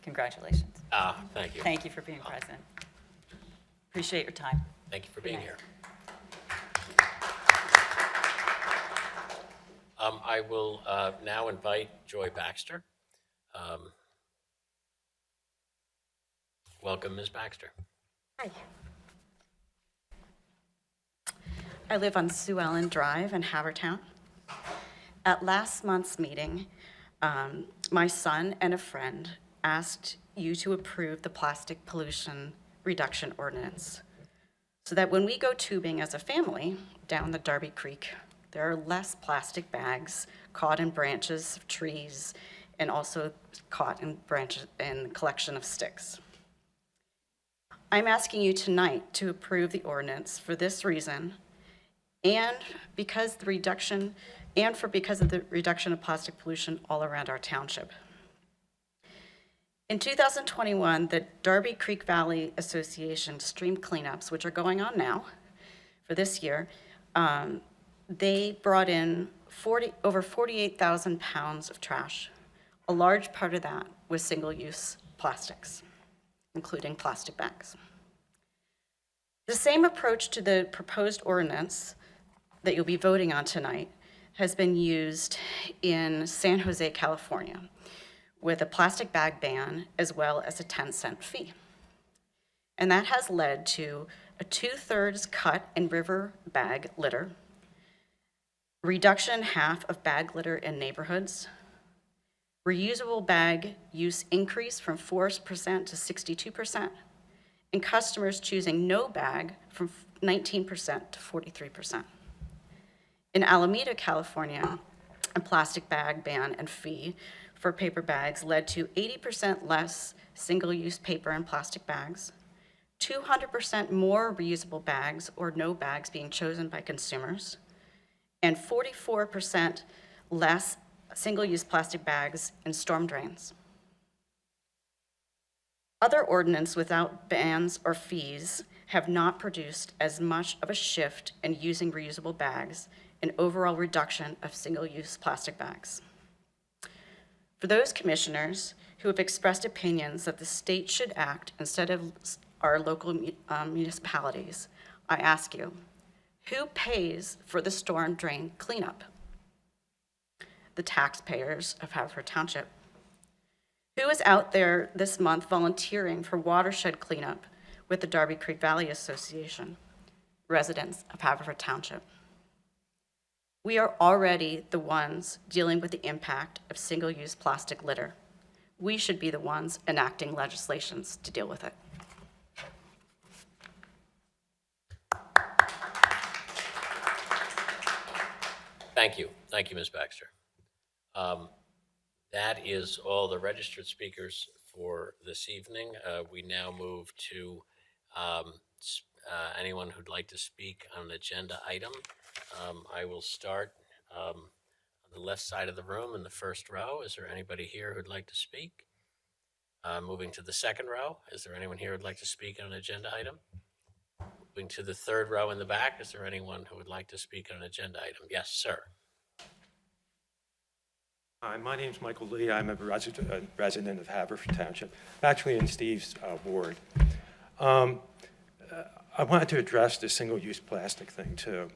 congratulations. Thank you. Thank you for being present. Appreciate your time. Thank you for being here. I will now invite Joy Baxter. Welcome, Ms. Baxter. Hi. I live on Sue Ellen Drive in Havertown. At last month's meeting, my son and a friend asked you to approve the plastic pollution reduction ordinance so that when we go tubing as a family down the Darby Creek, there are less plastic bags caught in branches of trees and also caught in branches and collection of sticks. I'm asking you tonight to approve the ordinance for this reason and because of the reduction of plastic pollution all around our township. In 2021, the Darby Creek Valley Association stream cleanups, which are going on now for this year, they brought in over 48,000 pounds of trash. A large part of that was single-use plastics, including plastic bags. The same approach to the proposed ordinance that you'll be voting on tonight has been used in San Jose, California, with a plastic bag ban as well as a 10-cent fee. And that has led to a 2/3 cut in river bag litter, reduction in half of bag litter in neighborhoods, reusable bag use increase from 4% to 62%, and customers choosing no bag from 19% to 43%. In Alameda, California, a plastic bag ban and fee for paper bags led to 80% less single-use paper and plastic bags, 200% more reusable bags or no bags being chosen by consumers, and 44% less single-use plastic bags in storm drains. Other ordinances without bans or fees have not produced as much of a shift in using reusable bags and overall reduction of single-use plastic bags. For those commissioners who have expressed opinions that the state should act instead of our local municipalities, I ask you, who pays for the storm drain cleanup? The taxpayers of Haverford Township. Who is out there this month volunteering for watershed cleanup with the Darby Creek Valley Association? Residents of Haverford Township. We are already the ones dealing with the impact of single-use plastic litter. We should be the ones enacting legislations to deal with it. Thank you. Thank you, Ms. Baxter. That is all the registered speakers for this evening. We now move to anyone who'd like to speak on an agenda item. I will start on the left side of the room in the first row. Is there anybody here who'd like to speak? Moving to the second row, is there anyone here who'd like to speak on an agenda item? Moving to the third row in the back, is there anyone who would like to speak on an agenda item? Yes, sir. Hi, my name's Michael Lee. I'm a resident of Haverford Township, actually in Steve's ward. I wanted to address the single-use plastic thing, too.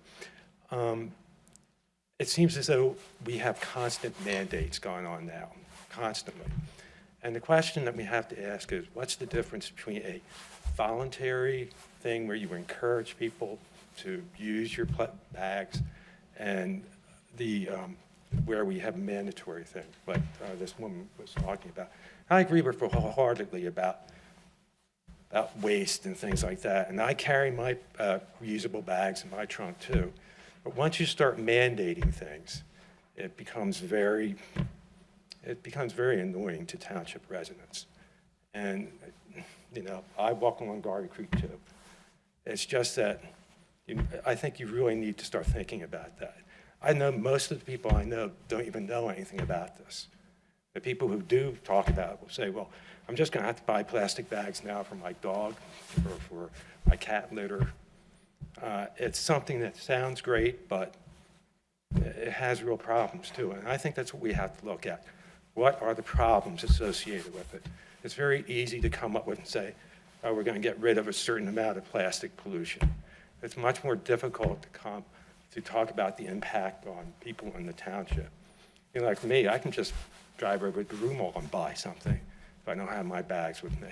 It seems as though we have constant mandates going on now, constantly. And the question that we have to ask is, what's the difference between a voluntary thing where you encourage people to use your bags and the where we have a mandatory thing, like this woman was talking about. I agree with her wholeheartedly about waste and things like that. And I carry my reusable bags in my trunk too. But once you start mandating things, it becomes very annoying to township residents. And, you know, I walk along Darby Creek too. It's just that I think you really need to start thinking about that. I know most of the people I know don't even know anything about this. The people who do talk about it will say, well, I'm just going to have to buy plastic bags now for my dog or for my cat litter. It's something that sounds great, but it has real problems too. And I think that's what we have to look at. What are the problems associated with it? It's very easy to come up with and say, oh, we're going to get rid of a certain amount of plastic pollution. It's much more difficult to talk about the impact on people in the township. You know, like me, I can just drive over to Broomall and buy something if I don't have my bags with me.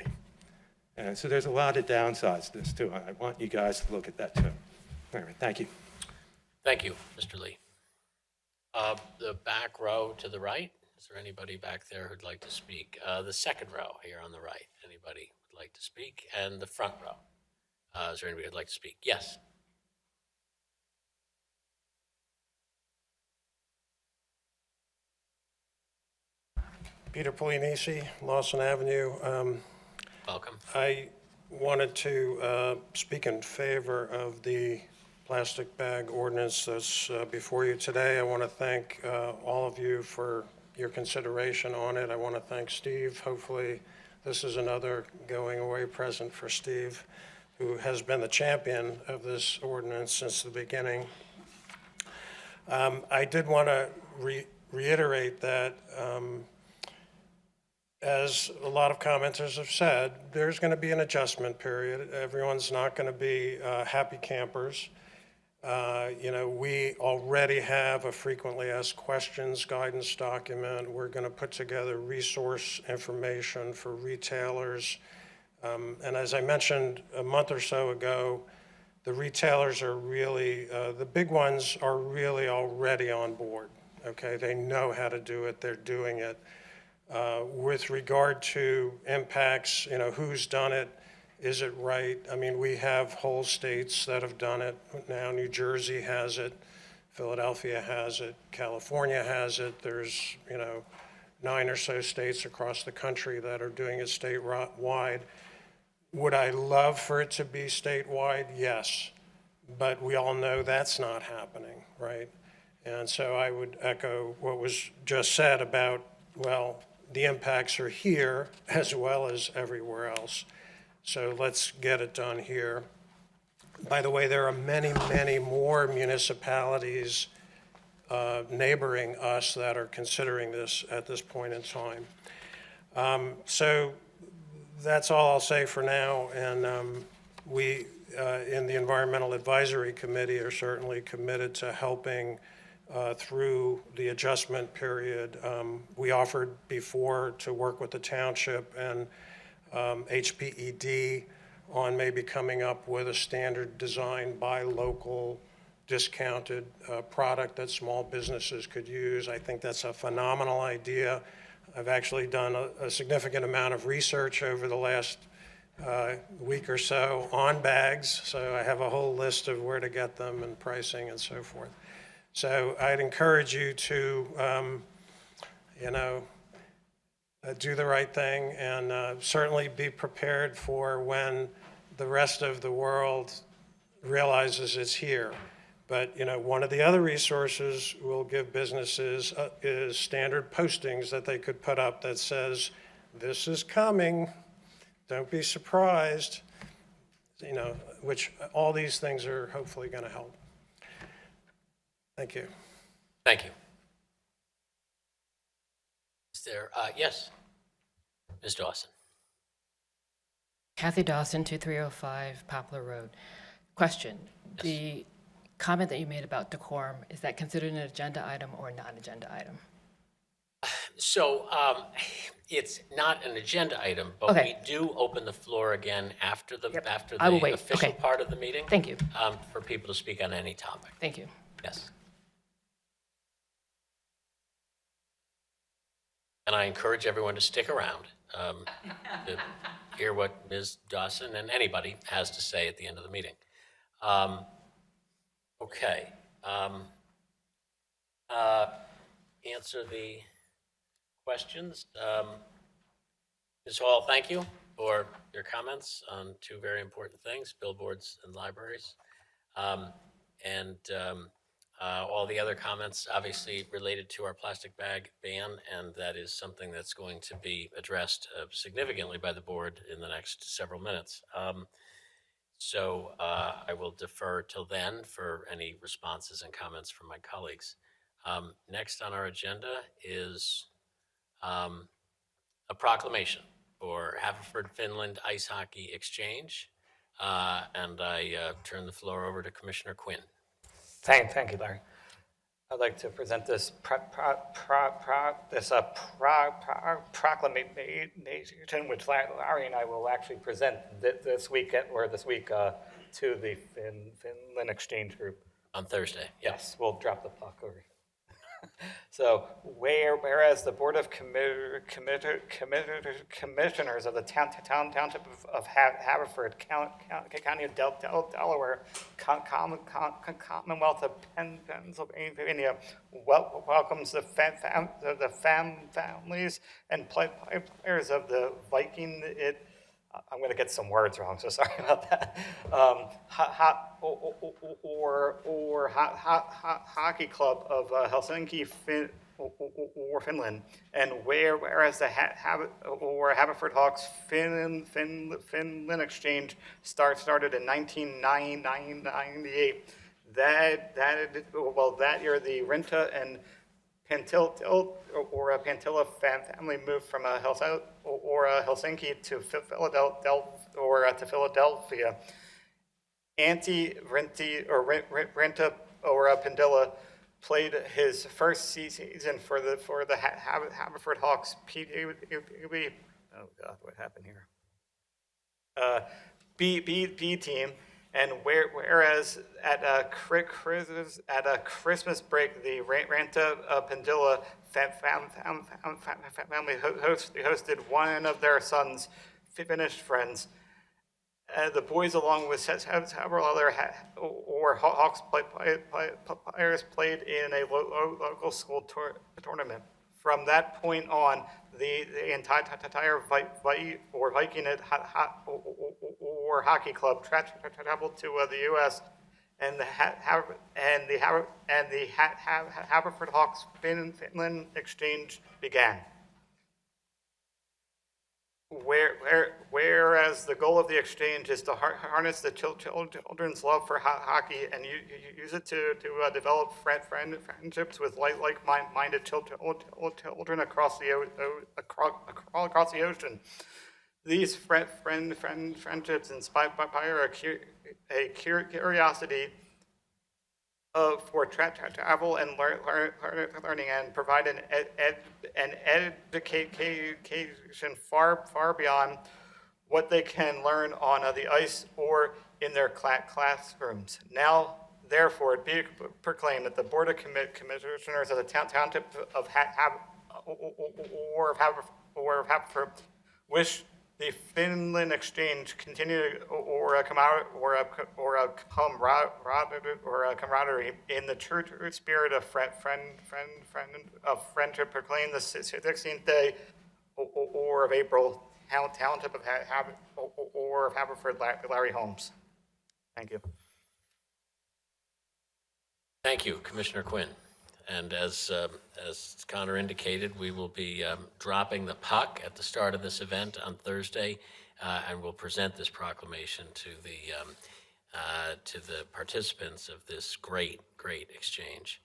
And so there's a lot of downsides to this too. I want you guys to look at that too. All right, thank you. Thank you, Mr. Lee. The back row to the right, Is there anybody back there who'd like to speak? The second row here on the right, anybody would like to speak? And the front row, is there anybody who'd like to speak? Yes. Peter Pugliese, Lawson Avenue. Welcome. I wanted to speak in favor of the plastic bag ordinance that's before you today. I want to thank all of you for your consideration on it. I want to thank Steve. Hopefully, this is another going away present for Steve, who has been the champion of this ordinance since the beginning. I did want to reiterate that as a lot of commenters have said, there's going to be an adjustment period. Everyone's not going to be happy campers. We already have a frequently asked questions guidance document. We're going to put together resource information for retailers. And as I mentioned a month or so ago, the retailers are really, the big ones are really already on board. Okay, they know how to do it. They're doing it. With regard to impacts, who's done it, is it right? I mean, we have whole states that have done it now. New Jersey has it, Philadelphia has it, California has it. There's, 9 or so states across the country that are doing it statewide. Would I love for it to be statewide? Yes, but we all know that's not happening, right? And so I would echo what was just said about, well, the impacts are here as well as everywhere else. So let's get it done here. By the way, there are many, many more municipalities neighboring us that are considering this at this point in time. So that's all I'll say for now. And we in the Environmental Advisory Committee are certainly committed to helping through the adjustment period. We offered before to work with the township and HPED on maybe coming up with a standard design buy local discounted product that small businesses could use. I think that's a phenomenal idea. I've actually done a significant amount of research over the last week or so on bags, so I have a whole list of where to get them and pricing and so forth. So I'd encourage you to, do the right thing and certainly be prepared for when the rest of the world realizes it's here. But, one of the other resources we'll give businesses is standard postings that they could put up that says, this is coming, don't be surprised, which all these things are hopefully going to help. Thank you. Thank you. Is there, yes, Ms. Dawson. Kathy Dawson, 2305 Poplar Road. Question, Yes. the comment that you made about decorum, is that considered an agenda item or a non-agenda item? So it's not an agenda item, but Okay. we do open the floor again after the, I will wait. official Okay. part of the meeting. Thank you. For people to speak on any topic. Thank you. Yes. And I encourage everyone to stick around to hear what Ms. Dawson and anybody has to say at the end of the meeting. Okay. Answer the questions. Ms. Hall, thank you for your comments on two very important things, billboards and libraries. All the other comments obviously related to our plastic bag ban, and that is something that's going to be addressed significantly by the board in the next several minutes. So I will defer till then for any responses and comments from my colleagues. Next on our agenda is a proclamation for Haverford Finland Ice Hockey Exchange. And I turn the floor over to Commissioner Quinn. Thank you, Larry. I'd like to present this proclamation, which Larry and I will actually present this week to the Finland Exchange Group. On Thursday, Yes, we'll drop the puck over. So whereas the Board of Commissioners of the Township of Haverford, County of Delaware, Commonwealth of Pennsylvania, welcomes the families and players of the Viking. I'm going to get some words wrong, so sorry about that. Hockey Club of Helsinki, Finland, and whereas the Haverford Hawks Finland Exchange started in 1998. That year the Rinta and Pantilla family moved from Helsinki to Philadelphia. Rinta Pandilla played his first season for the Haverford Hawks. Oh God, what happened here? B team. And whereas at a Christmas break, the Ranta Pandilla family hosted one of their sons' finished friends. The boys, along with several other Hawks players, played in a local school tournament. From that point on, the entire Viking or hockey club traveled to the U.S. and the Haverford Hawks Finland exchange began. Whereas the goal of the exchange is to harness the children's love for hockey and use it to develop friendships with like-minded children across the ocean. These friendships inspire a curiosity for travel and learning, and provide an education far beyond what they can learn on the ice or in their classrooms. Now, therefore, it be proclaimed that the Board of Commissioners of the Township of Haverford wish the Finland Exchange continue or camaraderie in the true spirit of friendship. Proclaim the 16th day of April, Township of Haverford, Larry Holmes. Thank you. Thank you, Commissioner Quinn. And as Connor indicated, we will be dropping the puck at the start of this event on Thursday, and we'll present this proclamation to the participants of this great exchange.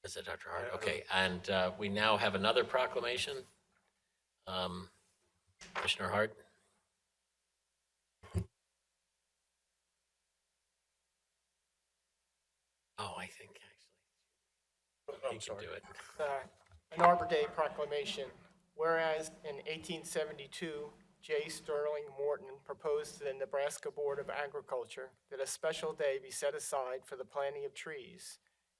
Is it Dr. Hart? Okay, and we now have another proclamation. Commissioner Hart? Oh, I think actually. You can do it. An Arbor Day proclamation. Whereas in 1872, J. Sterling Morton proposed to the Nebraska Board of Agriculture that a special day be set aside for the planting of trees.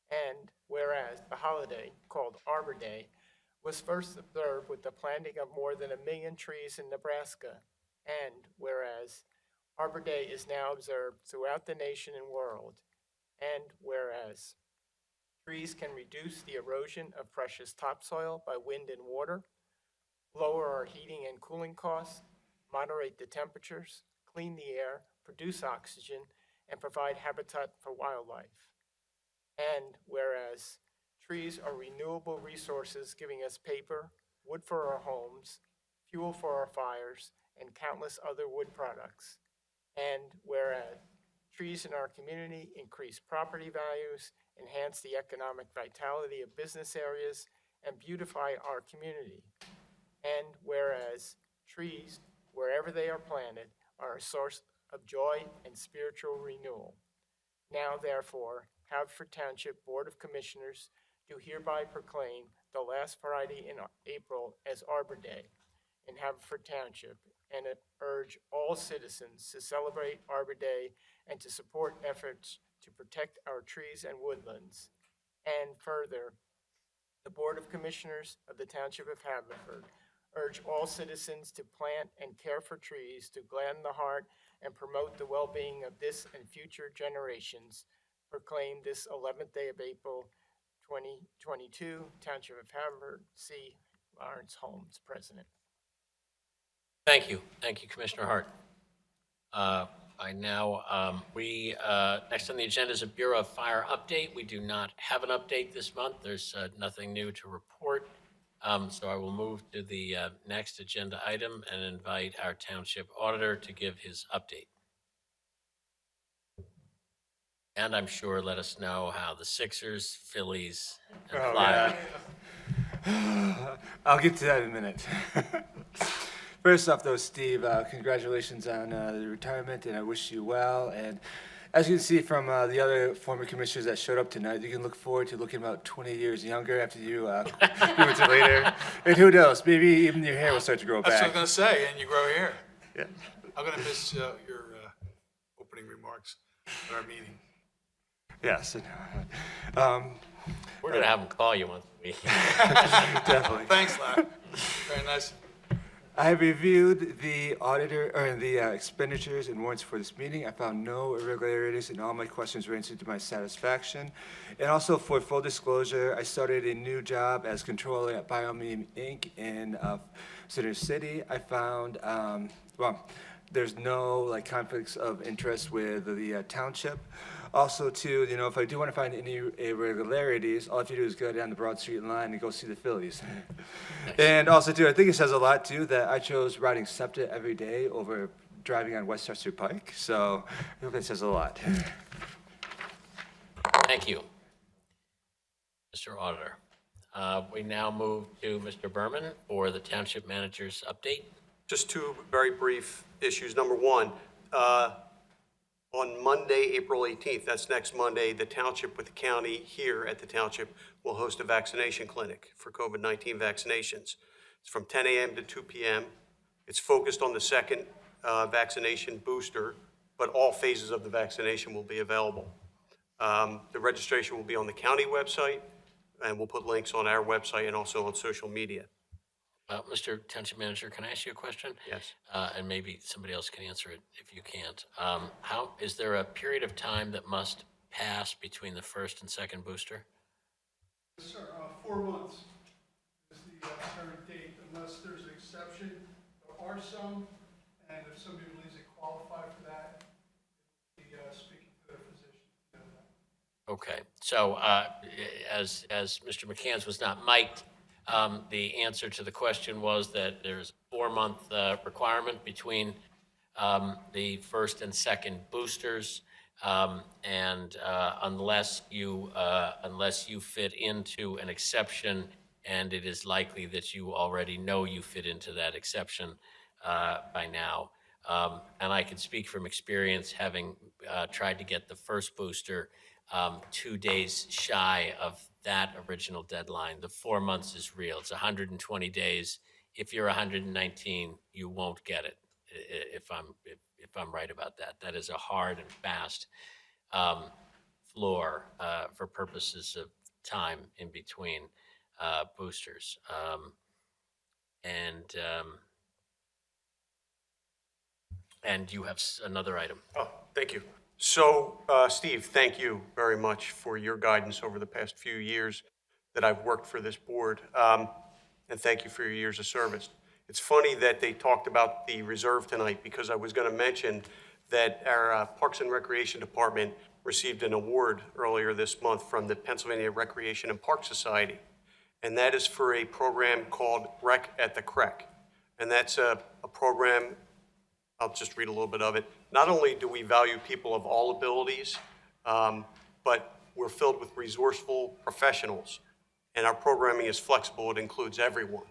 And whereas the holiday, called Arbor Day, was first observed with the planting of more than 1 million trees in Nebraska. And whereas Arbor Day is now observed throughout the nation and world. And whereas trees can reduce the erosion of precious topsoil by wind and water, lower our heating and cooling costs, moderate the temperatures, clean the air, produce oxygen, and provide habitat for wildlife. And whereas trees are renewable resources giving us paper, wood for our homes, fuel for our fires, and countless other wood products. And whereas trees in our community increase property values, enhance the economic vitality of business areas, and beautify our community. And whereas trees, wherever they are planted, are a source of joy and spiritual renewal. Now, therefore, Haverford Township Board of Commissioners do hereby proclaim the last Friday in April as Arbor Day in Haverford Township, and urge all citizens to celebrate Arbor Day and to support efforts to protect our trees and woodlands. And further, the Board of Commissioners of the Township of Haverford urge all citizens to plant and care for trees to gladden the heart and promote the well-being of this and future generations. Proclaim this 11th day of April, 2022, Township of Haverford. C. Lawrence Holmes, President. Thank you. Thank you, Commissioner Hart. Next on the agenda is a Bureau of Fire update. We do not have an update this month. There's nothing new to report. So I will move to the next agenda item and invite our Township Auditor to give his update. And I'm sure let us know how the Sixers, Phillies, and Flyers. I'll get to that in a minute. First off, though, Steve, congratulations on the retirement, and I wish you well. And as you can see from the other former commissioners that showed up tonight, you can look forward to looking about 20 years younger after you move to later. And who knows, maybe even your hair will start to grow That's back. what I was going to say, and you grow hair. Yeah. I'm going to miss your opening remarks at our meeting. Yes. We're going to have him call you once a week. Definitely. Thanks, Larry. Very nice. I have reviewed the expenditures and warrants for this meeting. I found no irregularities, and all my questions were answered to my satisfaction. And also, for full disclosure, I started a new job as controller at Biomeme Inc. in Center City. I found, there's no conflicts of interest with the township. Also, too, if I do want to find any irregularities, all I have to do is go down the Broad Street line and go see the Phillies. And also, too, I think it says a lot, too, that I chose riding SEPTA every day over driving on Westchester Pike. So I think that says a lot. Thank you, Mr. Auditor. We now move to Mr. Berman for the Township Manager's update. Just two very brief issues. Number one, on Monday, April 18th, that's next Monday, the township with the county here at the township will host a vaccination clinic for COVID-19 vaccinations. It's from 10 a.m. to 2 p.m. It's focused on the second vaccination booster, but all phases of the vaccination will be available. The registration will be on the county website, and we'll put links on our website and also on social media. Mr. Township Manager, can I ask you a question? Yes. And maybe somebody else can answer it if you can't. Is there a period of time that must pass between the first and second booster? Yes, sir. 4 months is the current date, unless there's an exception. There are some, and if somebody believes they qualify for that, the speaking to their physician. You know that. Okay. So as Mr. McCants was not mic'd, the answer to the question was that there's a 4-month requirement between the first and second boosters, and unless you fit into an exception, and it is likely that you already know you fit into that exception by now. And I can speak from experience, having tried to get the first booster 2 days shy of that original deadline. The 4 months is real. It's 120 days. If you're 119, you won't get it. If I'm right about that, that is a hard and fast floor for purposes of time in between boosters. And you have another item. Oh, thank you. So, Steve, thank you very much for your guidance over the past few years that I've worked for this board, and thank you for your years of service. It's funny that they talked about the reserve tonight, because I was going to mention that our Parks and Recreation Department received an award earlier this month from the Pennsylvania Recreation and Park Society, and that is for a program called Rec at the Creek. And that's a program, I'll just read a little bit of it. Not only do we value people of all abilities, but we're filled with resourceful professionals, and our programming is flexible. It includes everyone.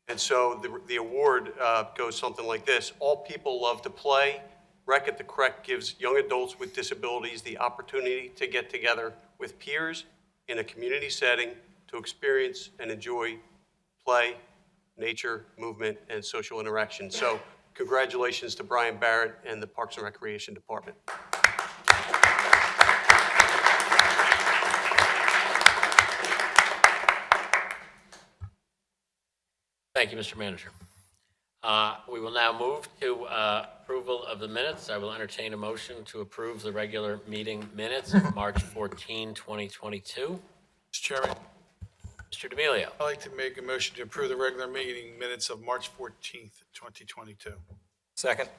And so the award goes something like this. All people love to play. Rec at the Creek gives young adults with disabilities the opportunity to get together with peers in a community setting to experience and enjoy play, nature, movement, and social interaction. So Congratulations to Brian Barrett and the Parks and Recreation Department. Thank you, Mr. Manager. We will now move to approval of the minutes. I will entertain a motion to approve the regular meeting minutes of March 14, 2022. Mr. Chairman, Mr. D'Amelio. I'd like to make a motion to approve the regular meeting minutes of March 14th, 2022. Second.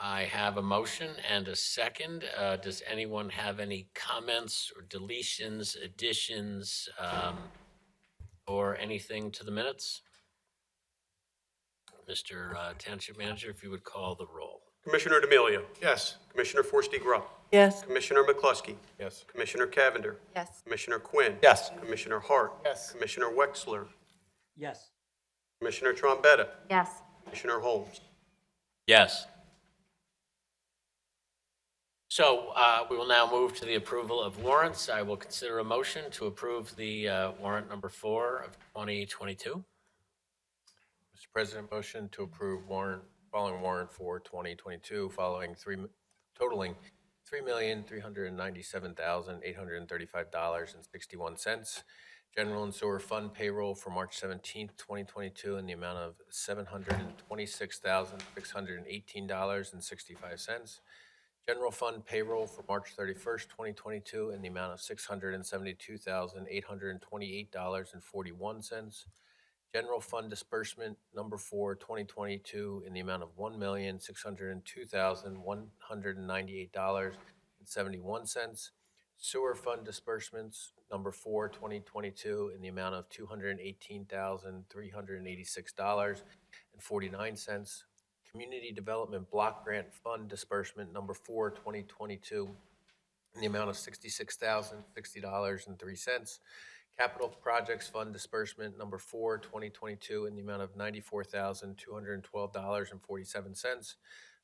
I have a motion and a second. Does anyone have any comments or deletions, additions, or anything to the minutes? Mr. Township Manager, if you would call the roll. Commissioner D'Amelio. Yes. Commissioner Forresty Grubb. Yes. Commissioner McCluskey. Yes. Commissioner Cavender. Yes. Commissioner Quinn. Yes. Commissioner Hart. Yes. Commissioner Wexler. Yes. Commissioner Trombetta. Yes. Commissioner Holmes. Yes. So we will now move to the approval of warrants. I will consider a motion to approve the warrant number 4 of 2022. Mr. President, motion to approve following warrant for 2022, totaling $3,397,835.61. General and sewer fund payroll for March 17th, 2022 in the amount of $726,618.65. General fund payroll for March 31st, 2022 in the amount of $672,828.41. General fund disbursement number 4, 2022 in the amount of $1,602,198.71. Sewer fund disbursements number 4, 2022 in the amount of $218,386.49. Community Development Block Grant Fund disbursement number 4, 2022 in the amount of $66,060.03. Capital Projects Fund disbursement number 4, 2022 in the amount of $94,212.47.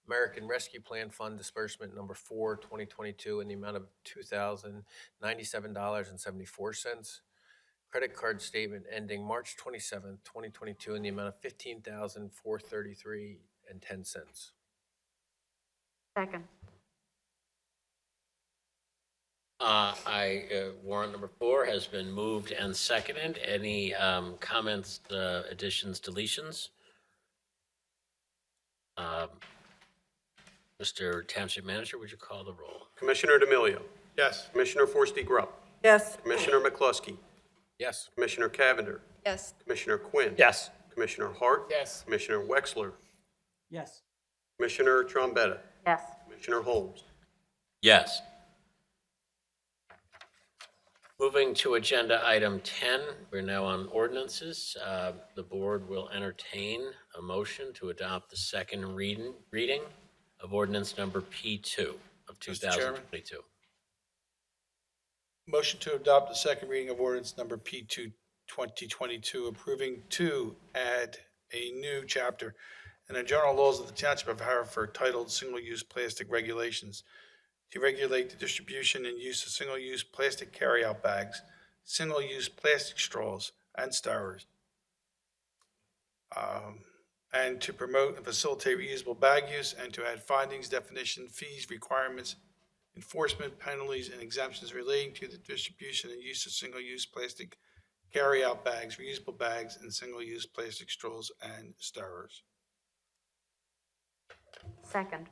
American Rescue Plan Fund disbursement number 4, 2022 in the amount of $2,097.74. Credit card statement ending March 27, 2022 in the amount of $15,433.10. Second. Warrant number 4 has been moved and seconded. Any comments, additions, deletions? Mr. Township Manager, would you call the roll? Commissioner D'Amelio. Yes. Commissioner Forresty Grubb. Yes. Commissioner McCluskey. Yes. Commissioner Cavender. Yes. Commissioner Quinn. Yes. Commissioner Hart. Yes. Commissioner Wexler. Yes. Commissioner Trombetta. Yes. Commissioner Holmes. Yes. Moving to agenda item 10, we're now on ordinances. The board will entertain a motion to adopt the second reading of ordinance number P2 of Mr. Chairman? 2022. Motion to adopt the second reading of ordinance number P2 2022, approving to add a new chapter in the general laws of the Township of Haverford titled Single-Use Plastic Regulations to regulate the distribution and use of single-use plastic carryout bags, single-use plastic straws, and stirrers, and to promote and facilitate reusable bag use, and to add findings, definition, fees, requirements, enforcement, penalties, and exemptions relating to the distribution and use of single-use plastic carry-out bags, reusable bags, and single-use plastic straws and stirrers. Second.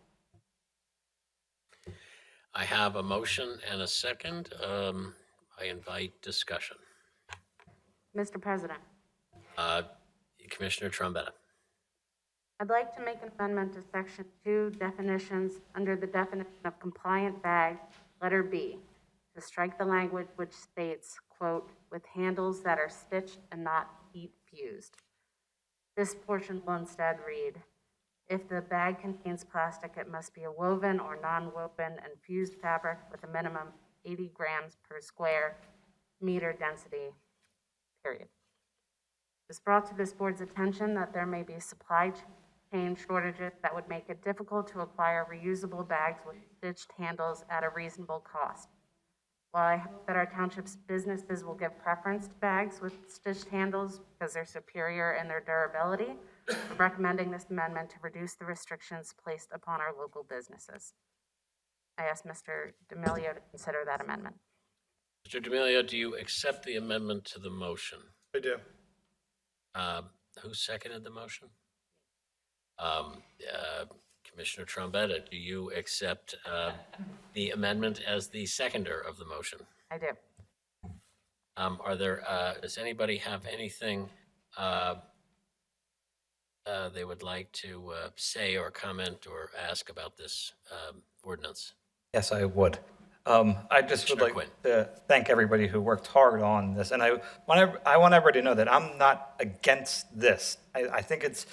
I have a motion and a second. I invite discussion. Mr. President, Commissioner Trombetta. I'd like to make an amendment to Section 2 definitions under the definition of compliant bag, letter B, to strike the language which states, quote, with handles that are stitched and not heat fused. This portion will instead read, if the bag contains plastic, it must be a woven or non-woven and fused fabric with a minimum 80 grams per square meter density, period. It was brought to this board's attention that there may be supply chain shortages that would make it difficult to acquire reusable bags with stitched handles at a reasonable cost. While I hope that our township's businesses will give preference to bags with stitched handles because they're superior in their durability, of recommending this amendment to reduce the restrictions placed upon our local businesses. I ask Mr. D'Amelio to consider that amendment. Mr. D'Amelio, do you accept the amendment to the motion? I do. Who seconded the motion? Commissioner Trombetta, do you accept the amendment as the seconder of the motion? I do. Does anybody have anything they would like to say or comment or ask about this ordinance? Yes, I would. I just would like to thank everybody who worked hard on this, and I want everybody to know that I'm not against this. I think it's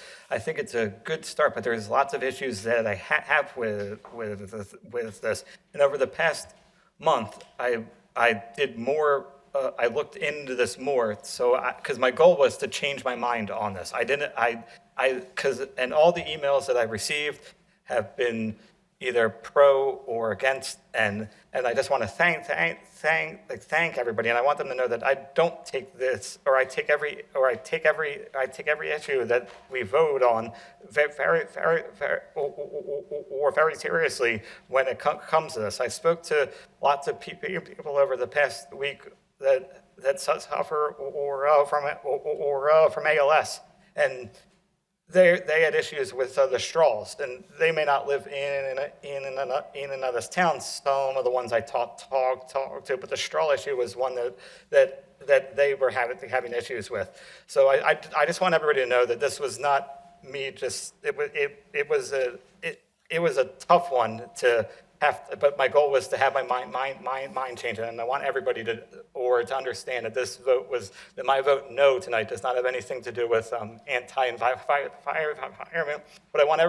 a good start, but there's lots of issues that I have with this. And over the past month, I did more. I looked into this more, because my goal was to change my mind on this. And all the emails that I received have been either pro or against, and I just want to thank everybody, and I want them to know that I don't take this, or I take every issue that we vote on very seriously when it comes to this. I spoke to lots of people over the past week that suffer from ALS, and they had issues with the straws, and they may not live in another town. Some of the ones I talked to, but the straw issue was one that they were having issues with. So I just want everybody to know that this was not me. It was a tough one to have, but my goal was to have my mind change, and I want everybody to understand that that my vote no tonight does not have anything to do with anti-environment. But I want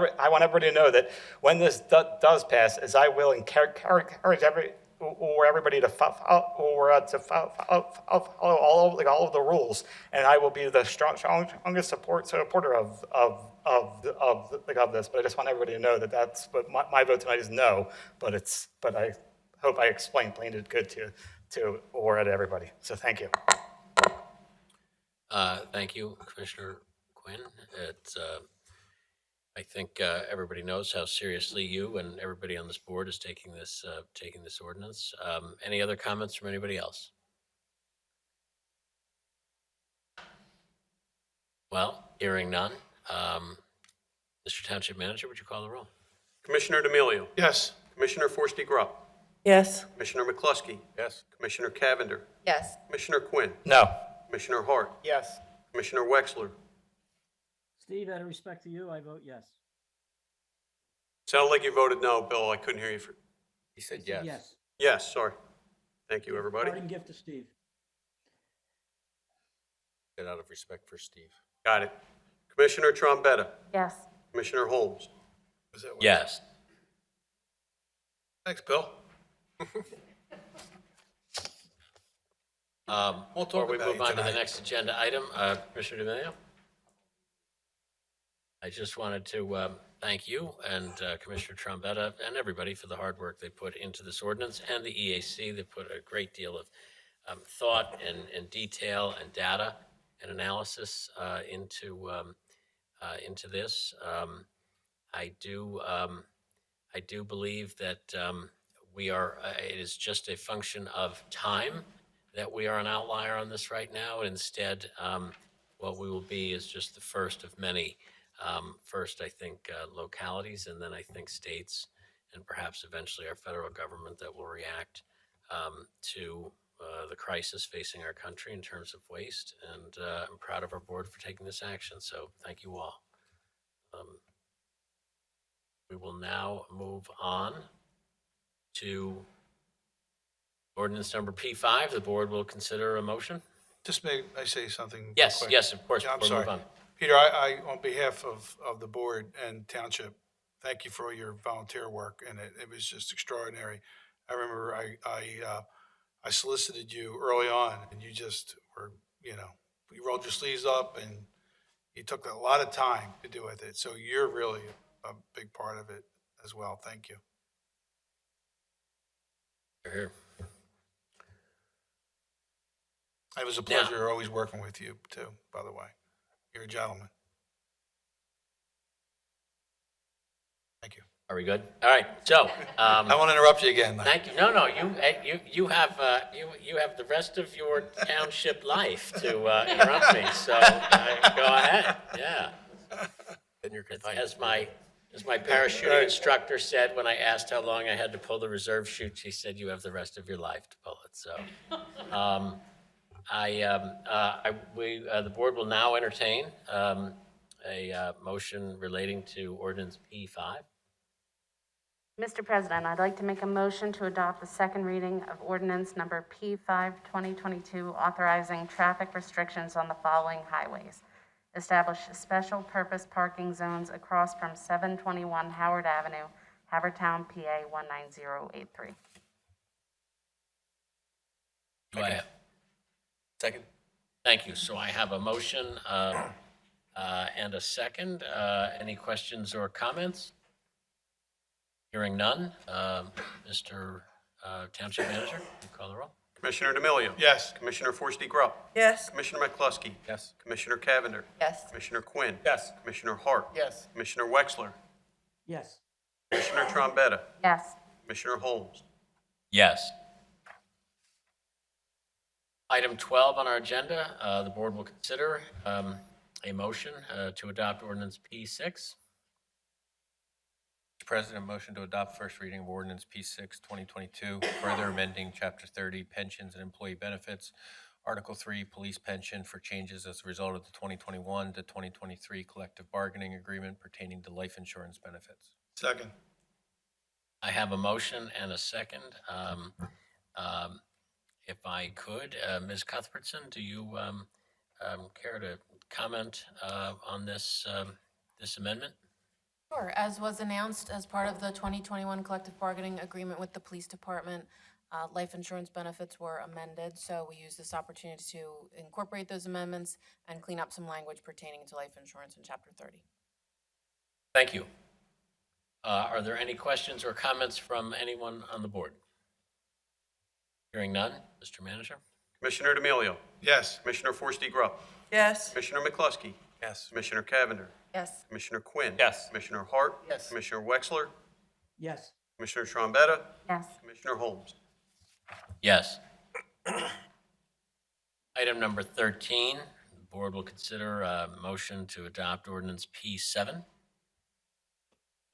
everybody to know that when this does pass, as I will encourage everybody to follow all of the rules, and I will be the strongest supporter of this. But I just want everybody to know that that's what my vote tonight is no. But I hope I explained it good to everybody. So thank you. Thank you, Commissioner Quinn. I think everybody knows how seriously you and everybody on this board is taking this ordinance. Any other comments from anybody else? Well, hearing none. Mr. Township Manager, would you call the roll? Commissioner D'Amelio. Yes. Commissioner Forresty Grubb. Yes. Commissioner McCluskey. Yes. Commissioner Cavender. Yes. Commissioner Quinn. No. Commissioner Hart. Yes. Commissioner Wexler. Steve, out of respect to you, I vote yes. Sounded like you voted no, Bill. I couldn't hear you. He said yes. Yes. Yes, sorry. Thank you, everybody. Parting gift to Steve. Get out of respect for Steve. Got it. Commissioner Trombetta. Yes. Commissioner Holmes. Yes. Thanks, Bill. Before we move on to the next agenda item, Commissioner D'Amelio? I just wanted to thank you and Commissioner Trombetta and everybody for the hard work they put into this ordinance, and the EAC. They put a great deal of thought and detail and data and analysis into this. I do believe that we are. It is just a function of time that we are an outlier on this right now. And instead, what we will be is just the first of many. First, I think localities, and then I think states, and perhaps eventually our federal government that will react to the crisis facing our country in terms of waste. And I'm proud of our board for taking this action. So thank you all. We will now move on to ordinance number P5. The board will consider a motion. Just may I say something? Yes, quick? yes, of course. Yeah, I'm before we sorry. move on. Peter, I on behalf of the board and township, thank you for all your volunteer work, and it was just extraordinary. I remember I solicited you early on, and you just were, you rolled your sleeves up, and you took a lot of time to do with it. So you're really a big part of it as well. Thank you. Here. It was a pleasure always working with you too, by the way. You're a gentleman. Are we good? All right, so. I won't interrupt you again. Thank you. No, you have the rest of your township life to interrupt me, so go ahead, yeah. And you're As my parachuting instructor said when I asked how long I had to pull the reserve chute, she said, you have the rest of your life to pull it, so. The board will now entertain a motion relating to ordinance P5. Mr. President, I'd like to make a motion to adopt the second reading of ordinance number P5, 2022, authorizing traffic restrictions on the following highways. Establish special purpose parking zones across from 721 Howard Avenue, Havertown, PA 19083. Do I have? Second. Thank you. So I have a motion and a second. Any questions or comments? Hearing none. Mr. Township Manager, you call the roll. Commissioner D'Amelio. Yes. Commissioner Forresty Grubb. Yes. Commissioner McCluskey. Yes. Commissioner Cavender. Yes. Commissioner Quinn. Yes. Commissioner Hart. Yes. Commissioner Wexler. Yes. Commissioner Trombetta. Yes. Commissioner Holmes. Yes. Item 12 on our agenda, the board will consider a motion to adopt ordinance P6. Mr. President, motion to adopt first reading of ordinance P6, 2022, further amending Chapter 30, Pensions and Employee Benefits, Article 3, Police Pension for changes as a result of the 2021 to 2023 collective bargaining agreement pertaining to life insurance benefits. Second. I have a motion and a second. If I could, Ms. Cuthbertson, do you care to comment on this amendment? Sure. As was announced as part of the 2021 collective bargaining agreement with the police department, life insurance benefits were amended. So we use this opportunity to incorporate those amendments and clean up some language pertaining to life insurance in Chapter 30. Thank you. Are there any questions or comments from anyone on the board? Hearing none, Mr. Manager? Commissioner D'Amelio. Yes. Commissioner Forresty Grubb. Yes. Commissioner McCluskey. Yes. Commissioner Cavender. Yes. Commissioner Quinn. Yes. Commissioner Hart. Yes. Commissioner Wexler. Yes. Commissioner Trombetta. Yes. Commissioner Holmes. Yes. Item number 13, the board will consider a motion to adopt ordinance P7.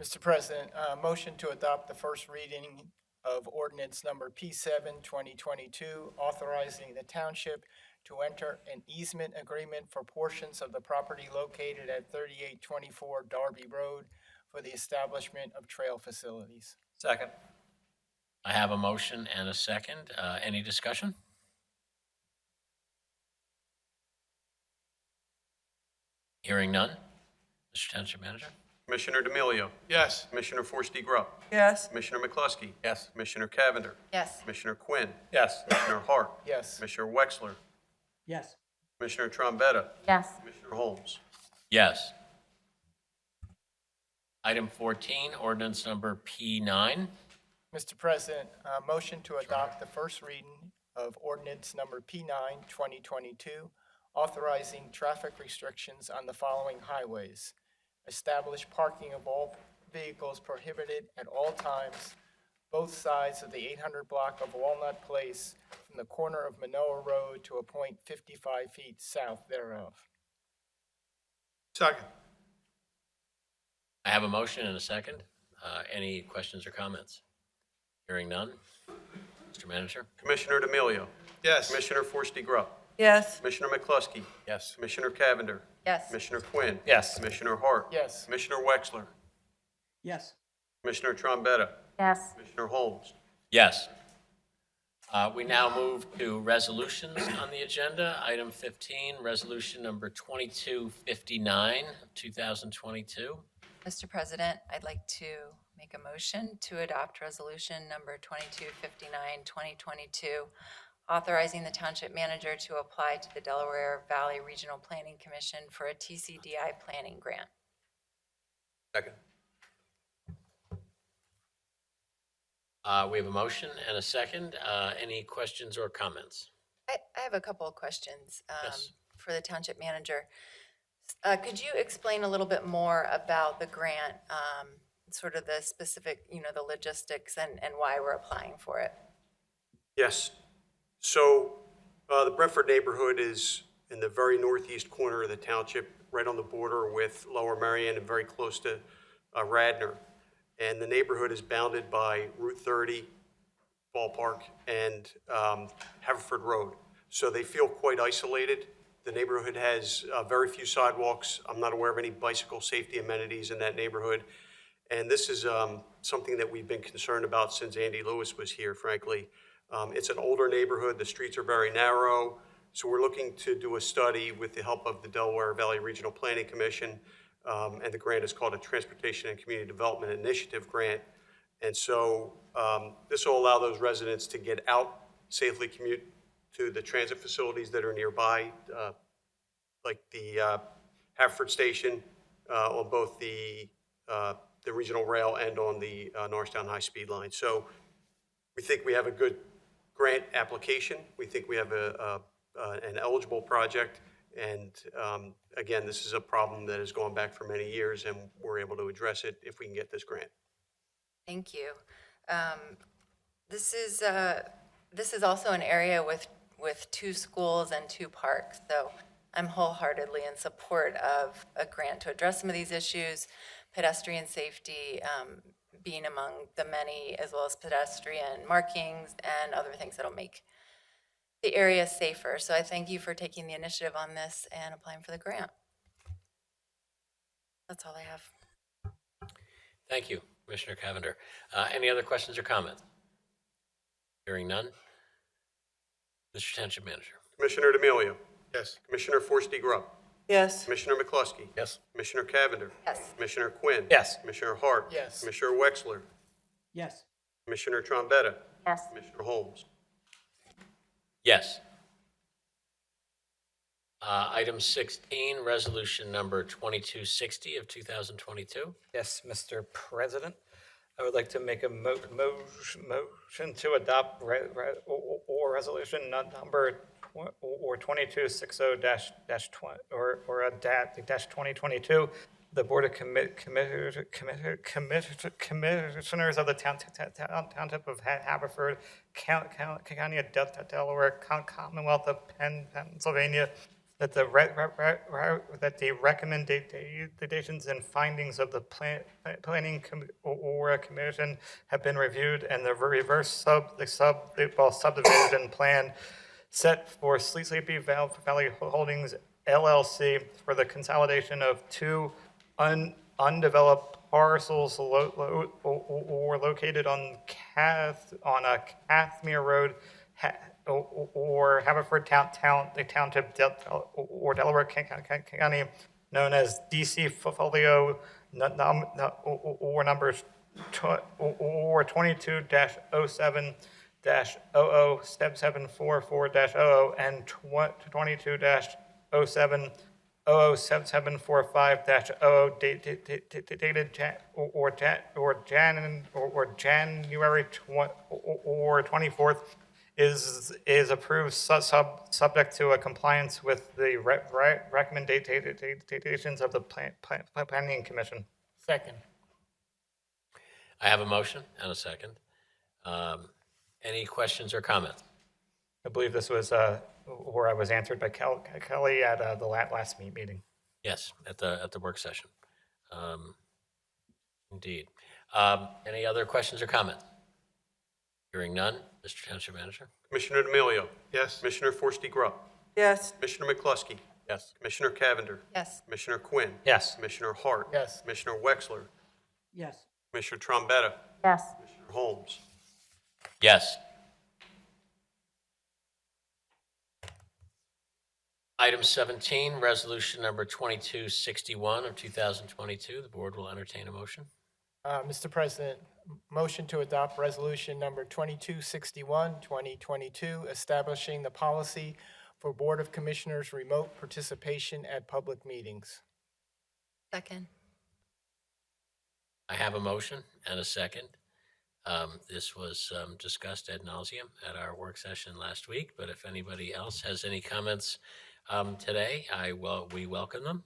Mr. President, motion to adopt the first reading of ordinance number P7, 2022, authorizing the township to enter an easement agreement for portions of the property located at 3824 Darby Road for the establishment of trail facilities. Second. I have a motion and a second. Any discussion? Hearing none. Mr. Township Manager? Commissioner D'Amelio. Yes. Commissioner Forresty Grubb. Yes. Commissioner McCluskey. Yes. Commissioner Cavender. Yes. Commissioner Quinn. Yes. Commissioner Hart. Yes. Commissioner Wexler. Yes. Commissioner Trombetta. Yes. Commissioner Holmes. Yes. Item 14, ordinance number P9. Mr. President, motion to adopt the first reading of ordinance number P9, 2022, authorizing traffic restrictions on the following highways. Establish parking of all vehicles prohibited at all times, both sides of the 800 block of Walnut Place from the corner of Manoa Road to a point 55 feet south thereof. Second. I have a motion and a second. Any questions or comments? Hearing none. Mr. Manager? Commissioner D'Amelio. Yes. Commissioner Forresty Grubb. Yes. Commissioner McCluskey. Yes. Commissioner Cavender. Yes. Commissioner Quinn. Yes. Commissioner Hart. Yes. Commissioner Wexler. Yes. Commissioner Trombetta. Yes. Commissioner Holmes. Yes. We now move to resolutions on the agenda. Item 15, resolution number 2259 of 2022. Mr. President, I'd like to make a motion to adopt resolution number 2259, 2022, authorizing the township manager to apply to the Delaware Valley Regional Planning Commission for a TCDI planning grant. Second. We have a motion and a second. Any questions or comments? I have a couple of questions Yes. for the township manager. Could you explain a little bit more about the grant sort of the specific, the logistics and why we're applying for it? Yes. So the Brentford neighborhood is in the very northeast corner of the township, right on the border with Lower Merion and very close to Radnor. And the neighborhood is bounded by Route 30, Ballpark, and Haverford Road. So they feel quite isolated. The neighborhood has very few sidewalks. I'm not aware of any bicycle safety amenities in that neighborhood. And this is something that we've been concerned about since Andy Lewis was here, frankly. It's an older neighborhood. The streets are very narrow. So we're looking to do a study with the help of the Delaware Valley Regional Planning Commission. And the grant is called a Transportation and Community Development Initiative Grant. And so this will allow those residents to get out, safely commute to the transit facilities that are nearby, like the Haverford Station on both the regional rail and on the Norristown High-Speed Line. So we think we have a good grant application. We think we have an eligible project. And again, this is a problem that has gone back for many years, and we're able to address it if we can get this grant. Thank you. This is also an area with 2 schools and 2 parks, so I'm wholeheartedly in support of a grant to address some of these issues, pedestrian safety being among the many, as well as pedestrian markings and other things that'll make the area safer. So I thank you for taking the initiative on this and applying for the grant. That's all I have. Thank you, Commissioner Cavender. Any other questions or comments? Hearing none. Mr. Township Manager. Commissioner D'Amelio. Yes. Commissioner Forresty Grubb. Yes. Commissioner McCluskey. Yes. Commissioner Cavender. Yes. Commissioner Quinn. Yes. Commissioner Hart. Yes. Commissioner Wexler. Yes. Commissioner Trombetta. Yes. Commissioner Holmes. Yes. Item 16, resolution number 2260 of 2022. Yes, Mr. President, I would like to make a motion to adopt resolution number 2260-2022. The Board of Commissioners of the Township of Haverford, County of Delaware, Commonwealth of Pennsylvania, that the recommendations and findings of the Planning Commission have been reviewed, and the subdivision plan set for Sleepy Valley Holdings LLC for the consolidation of 2 undeveloped parcels located on a Cathmere Road, or Haverford Township, or Delaware County, known as DC Folio or numbers 22-07-00-7744-00 and 22-07-00-7745-00 dated January 24th. Is approved subject to a compliance with the recommendations of the Planning Commission. Second. I have a motion and a second. Any questions or comments? I believe this was where I was answered by Kelly at the last meeting. Yes, at the work session. Indeed. Any other questions or comments? Hearing none, Mr. Township Manager. Commissioner D'Amelio. Yes. Commissioner Forresty Grubb. Yes. Commissioner McCluskey. Yes. Commissioner Cavender. Yes. Commissioner Quinn. Yes. Commissioner Hart. Yes. Commissioner Wexler. Yes. Commissioner Trombetta. Yes. Commissioner Holmes. Yes. Item 17, resolution number 2261 of 2022. The board will entertain a motion. Mr. President, motion to adopt resolution number 2261, 2022, establishing the policy for Board of Commissioners remote participation at public meetings. Second. I have a motion and a second. This was discussed ad nauseum at our work session last week, but if anybody else has any comments today, we welcome them.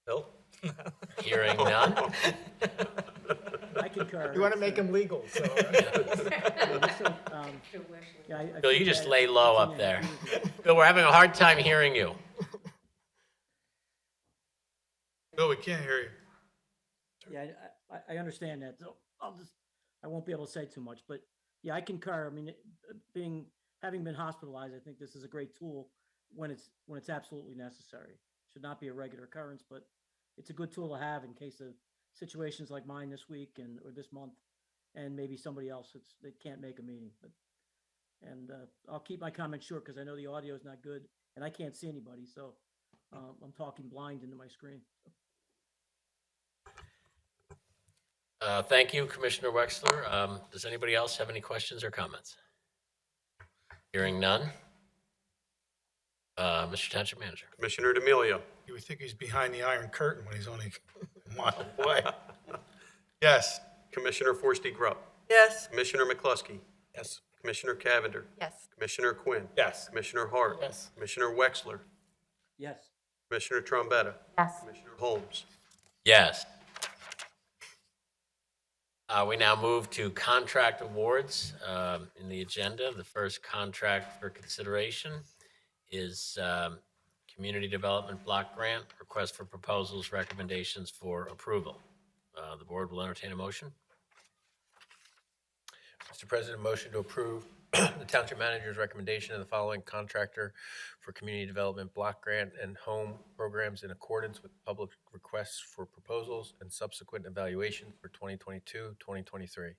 Bill? Hearing none. I concur. You want to make them legal, so. Bill, you just lay low up there. Bill, we're having a hard time hearing you. Bill, we can't hear you. Yeah, I understand that, so I won't be able to say too much, but yeah, I concur. I mean, having been hospitalized, I think this is a great tool when it's absolutely necessary. Should not be a regular occurrence, but it's a good tool to have in case of situations like mine this week or this month, and maybe somebody else that can't make a meeting. And I'll keep my comments short because I know the audio is not good and I can't see anybody, so I'm talking blind into my screen. Thank you, Commissioner Wexler. Does anybody else have any questions or comments? Hearing none. Mr. Township Manager. Commissioner D'Amelio. You would think he's behind the Iron Curtain when he's only a mile away. Yes. Commissioner Forresty Grubb. Yes. Commissioner McCluskey. Yes. Commissioner Cavender. Yes. Commissioner Quinn. Yes. Commissioner Hart. Yes. Commissioner Wexler. Yes. Commissioner Trombetta. Yes. Commissioner Holmes. Yes. We now move to contract awards in the agenda. The first contract for consideration is Community Development Block Grant, request for proposals, recommendations for approval. The board will entertain a motion. Mr. President, motion to approve the Township Manager's recommendation of the following contractor for community development block grant and home programs in accordance with public requests for proposals and subsequent evaluation for 2022-2023.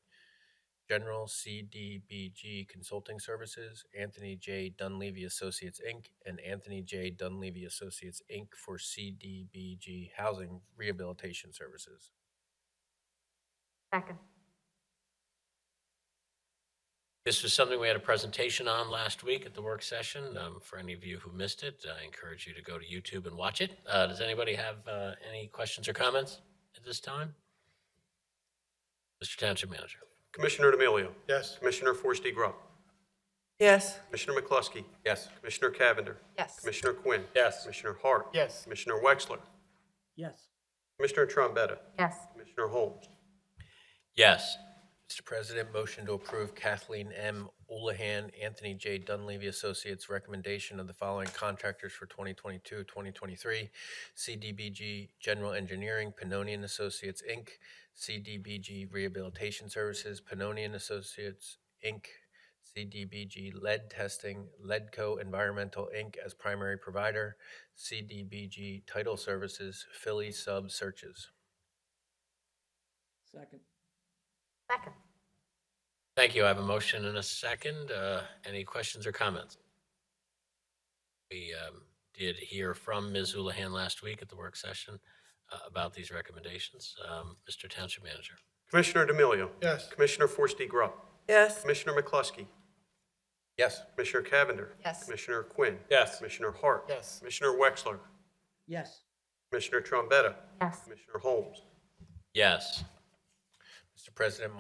General CDBG Consulting Services, Anthony J. Dunleavy Associates, Inc., and Anthony J. Dunleavy Associates, Inc. for CDBG Housing Rehabilitation Services. Second. This was something we had a presentation on last week at the work session. For any of you who missed it, I encourage you to go to YouTube and watch it. Does anybody have any questions or comments at this time? Mr. Township Manager. Commissioner D'Amelio. Yes. Commissioner Forresty Grubb. Yes. Commissioner McCluskey. Yes. Commissioner Cavender. Yes. Commissioner Quinn. Yes. Commissioner Hart. Yes. Commissioner Wexler. Yes. Commissioner Trombetta. Yes. Commissioner Holmes. Yes. Mr. President, motion to approve Kathleen M. Houlihan, Anthony J. Dunleavy Associates recommendation of the following contractors for 2022-2023. CDBG General Engineering, Pannonian Associates, Inc., CDBG Rehabilitation Services, Pannonian Associates, Inc., CDBG Lead Testing, Leadco Environmental, Inc. as primary provider, CDBG Title Services, Philly Sub Searches. Second. Second. Thank you. I have a motion and a second. Any questions or comments? We did hear from Ms. Houlihan last week at the work session about these recommendations. Mr. Township Manager. Commissioner D'Amelio. Yes. Commissioner Forresty Grubb. Yes. Commissioner McCluskey. Yes. Commissioner Cavender. Yes. Commissioner Quinn. Yes. Commissioner Hart. Yes. Commissioner Wexler. Yes. Commissioner Trombetta. Yes. Commissioner Holmes. Yes. Mr. President,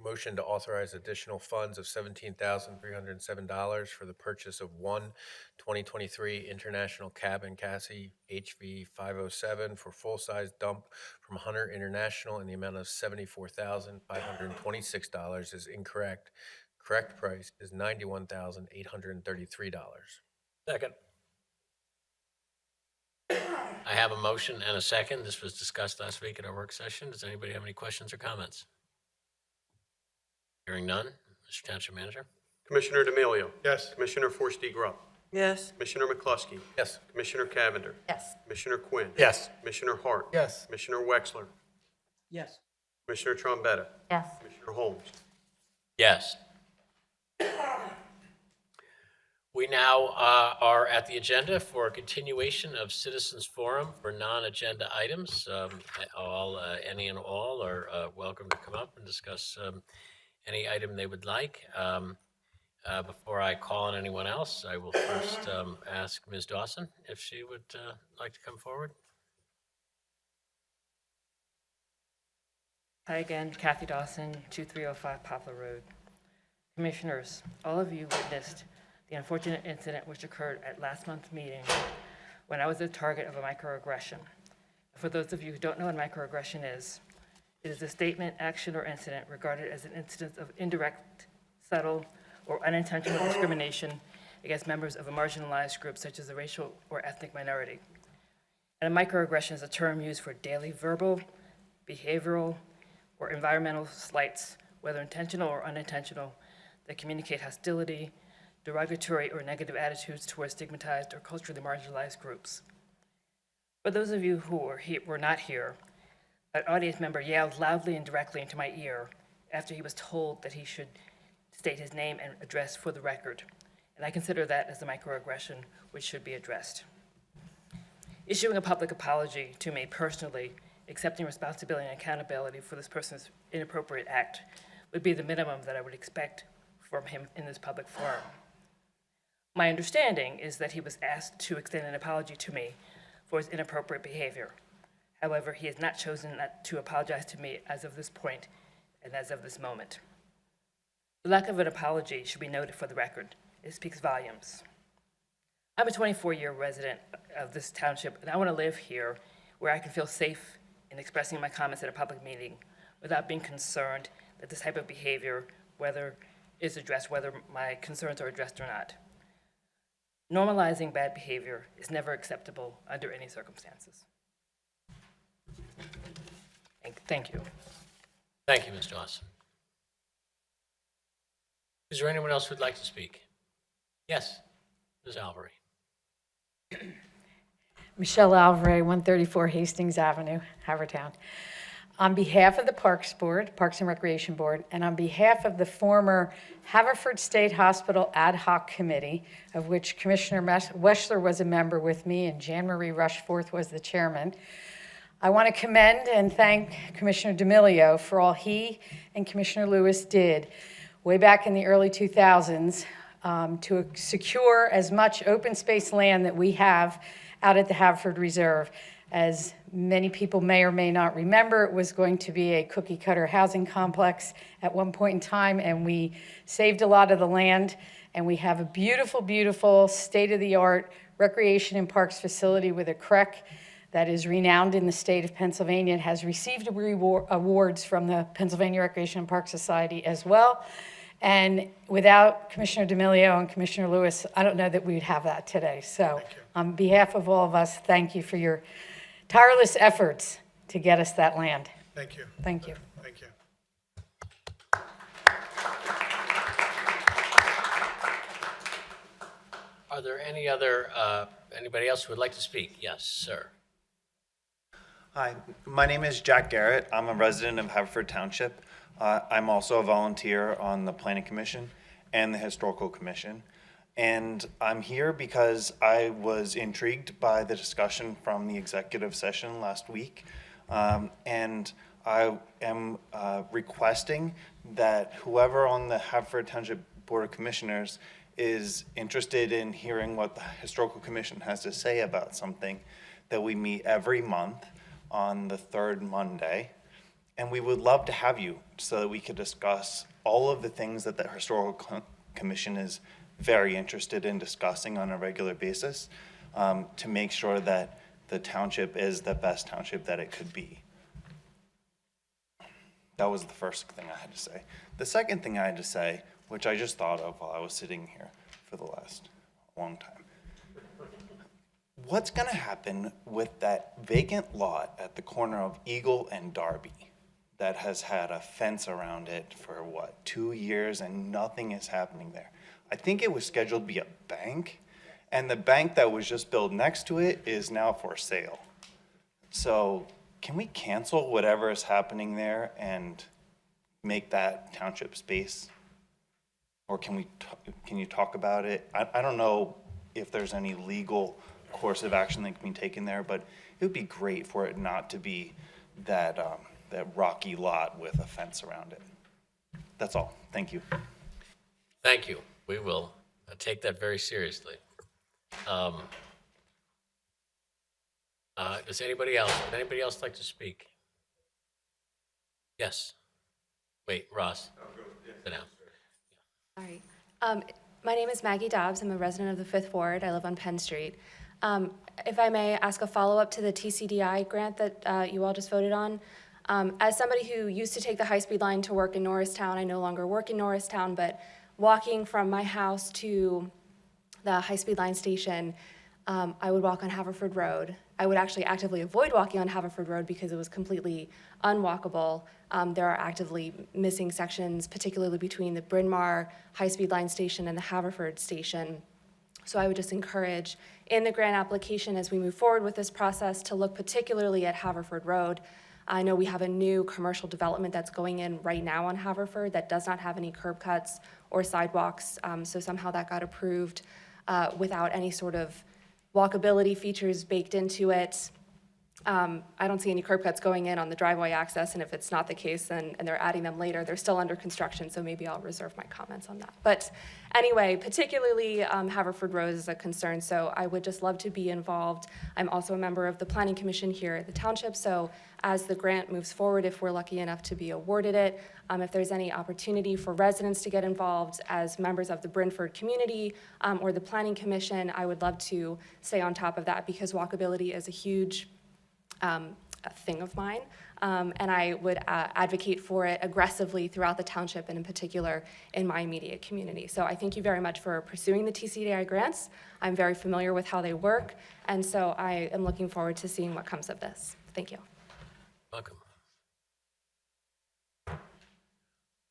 motion to authorize additional funds of $17,307 for the purchase of one 2023 International Cabin Cassie HV 507 for full-size dump from Hunter International in the amount of $74,526 is incorrect. Correct price is $91,833. Second. I have a motion and a second. This was discussed last week at our work session. Does anybody have any questions or comments? Hearing none. Mr. Township Manager. Commissioner D'Amelio. Yes. Commissioner Forresty Grubb. Yes. Commissioner McCluskey. Yes. Commissioner Cavender. Yes. Commissioner Quinn. Yes. Commissioner Hart. Yes. Commissioner Wexler. Yes. Commissioner Trombetta. Yes. Commissioner Holmes. Yes. We now are at the agenda for a continuation of Citizens Forum for non-agenda items. Any and all are welcome to come up and discuss any item they would like. Before I call on anyone else, I will first ask Ms. Dawson if she would like to come forward. Hi again, Kathy Dawson, 2305 Poplar Road. Commissioners, all of you witnessed the unfortunate incident which occurred at last month's meeting when I was the target of a microaggression. For those of you who don't know what microaggression is, it is a statement, action, or incident regarded as an instance of indirect, subtle, or unintentional discrimination against members of a marginalized group such as a racial or ethnic minority. And a microaggression is a term used for daily verbal, behavioral, or environmental slights, whether intentional or unintentional, that communicate hostility, derogatory or negative attitudes towards stigmatized or culturally marginalized groups. For those of you who were not here, an audience member yelled loudly and directly into my ear after he was told that he should state his name and address for the record, and I consider that as a microaggression which should be addressed. Issuing a public apology to me personally, accepting responsibility and accountability for this person's inappropriate act would be the minimum that I would expect from him in this public forum. My understanding is that he was asked to extend an apology to me for his inappropriate behavior. However, he has not chosen to apologize to me as of this point and as of this moment. The lack of an apology should be noted for the record. It speaks volumes. I'm a 24-year resident of this township, and I want to live here where I can feel safe in expressing my comments at a public meeting without being concerned that this type of behavior, whether my concerns are addressed or not. Normalizing bad behavior is never acceptable under any circumstances. Thank you. Thank you, Ms. Dawson. Is there anyone else who'd like to speak? Yes, Ms. Alvery. Michelle Alveray, 134 Hastings Avenue, Havertown. On behalf of the Parks Board, Parks and Recreation Board, and on behalf of the former Haverford State Hospital Ad Hoc Committee, of which Commissioner Weschler was a member with me and Jan Marie Rushforth was the chairman, I want to commend and thank Commissioner D'Amelio for all he and Commissioner Lewis did way back in the early 2000s to secure as much open space land that we have out at the Haverford Reserve. As many people may or may not remember, it was going to be a cookie cutter housing complex at one point in time, and we saved a lot of the land, and we have a beautiful, beautiful state-of-the-art recreation and parks facility with a CREC that is renowned in the state of Pennsylvania. It has received awards from the Pennsylvania Recreation and Park Society as well. And without Commissioner D'Amelio and Commissioner Lewis, I don't know that we'd have that today. So on behalf of all of us, thank you for your tireless efforts to get us that land. Thank you. Thank you. Thank you. Are there anybody else who would like to speak? Yes, sir. Hi, my name is Jack Garrett. I'm a resident of Haverford Township. I'm also a volunteer on the Planning Commission and the Historical Commission. And I'm here because I was intrigued by the discussion from the executive session last week. And I am requesting that whoever on the Haverford Township Board of Commissioners is interested in hearing what the Historical Commission has to say about something, that we meet every month on the third Monday. And we would love to have you so that we could discuss all of the things that the Historical Commission is very interested in discussing on a regular basis to make sure that the township is the best township that it could be. That was the first thing I had to say. The second thing I had to say, which I just thought of while I was sitting here for the last long time. What's going to happen with that vacant lot at the corner of Eagle and Darby that has had a fence around it for, 2 years and nothing is happening there? I think it was scheduled to be a bank, and the bank that was just built next to it is now for sale. So can we cancel whatever is happening there and make that township space? Or can you talk about it? I don't know if there's any legal course of action that can be taken there, but it would be great for it not to be that rocky lot with a fence around it. That's all. Thank you. Thank you. We will take that very seriously. Does anybody else like to speak? Yes. Wait, Ross. Sit down. All right. My name is Maggie Dobbs. I'm a resident of the 5th Ward. I live on Penn Street. If I may ask a follow-up to the TCDI grant that you all just voted on. As somebody who used to take the high-speed line to work in Norristown, I no longer work in Norristown, but walking from my house to the high-speed line station, I would walk on Haverford Road. I would actually actively avoid walking on Haverford Road because it was completely unwalkable. There are actively missing sections, particularly between the Bryn Mawr high-speed line station and the Haverford station. So I would just encourage in the grant application as we move forward with this process to look particularly at Haverford Road. I know we have a new commercial development that's going in right now on Haverford that does not have any curb cuts or sidewalks. So somehow that got approved without any sort of walkability features baked into it. I don't see any curb cuts going in on the driveway access, and if it's not the case, and they're adding them later, they're still under construction, so maybe I'll reserve my comments on that. But anyway, particularly Haverford Road is a concern, so I would just love to be involved. I'm also a member of the Planning Commission here at the Township, so as the grant moves forward, if we're lucky enough to be awarded it, if there's any opportunity for residents to get involved as members of the Brynford community or the Planning Commission, I would love to stay on top of that because walkability is a huge a thing of mine, and I would advocate for it aggressively throughout the township and in particular in my immediate community. So I thank you very much for pursuing the TCDI grants. I'm very familiar with how they work, and so I am looking forward to seeing what comes of this. Thank you. Welcome.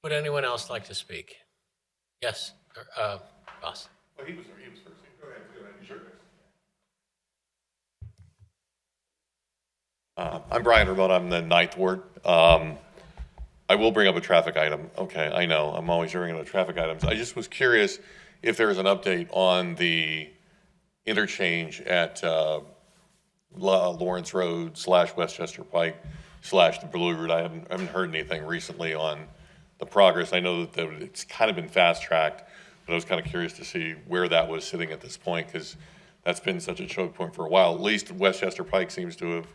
Would anyone else like to speak? Yes, Ross. Well, he was first. Go ahead. Sure. I'm Brian Ramon. I'm the 9th Ward. I will bring up a traffic item. Okay, I know. I'm always bringing up traffic items. I just was curious if there is an update on the interchange at Lawrence Road / Westchester Pike / the Blue Route. I haven't heard anything recently on the progress. I know that it's kind of been fast-tracked, but I was kind of curious to see where that was sitting at this point because that's been such a choke point for a while. At least Westchester Pike seems to have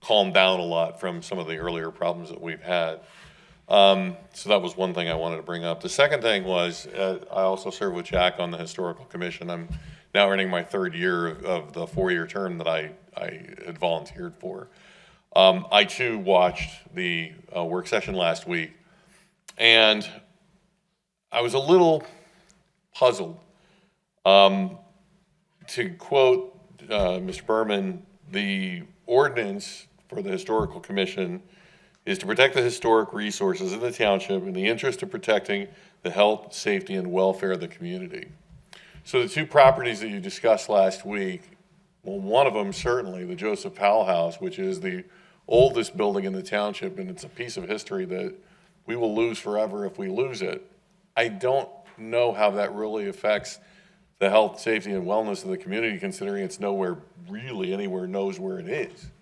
calmed down a lot from some of the earlier problems that we've had. So that was one thing I wanted to bring up. The second thing was I also serve with Jack on the Historical Commission. I'm now earning my 3rd year of the 4-year term that I had volunteered for. I too watched the work session last week, and I was a little puzzled. To quote Mr. Berman, the ordinance for the Historical Commission is to protect the historic resources of the township in the interest of protecting the health, safety, and welfare of the community. So the 2 properties that you discussed last week, well, one of them certainly, the Joseph Powell House, which is the oldest building in the township, and it's a piece of history that we will lose forever if we lose it. I don't know how that really affects the health, safety, and wellness of the community, considering it's nowhere really anywhere knows where it is.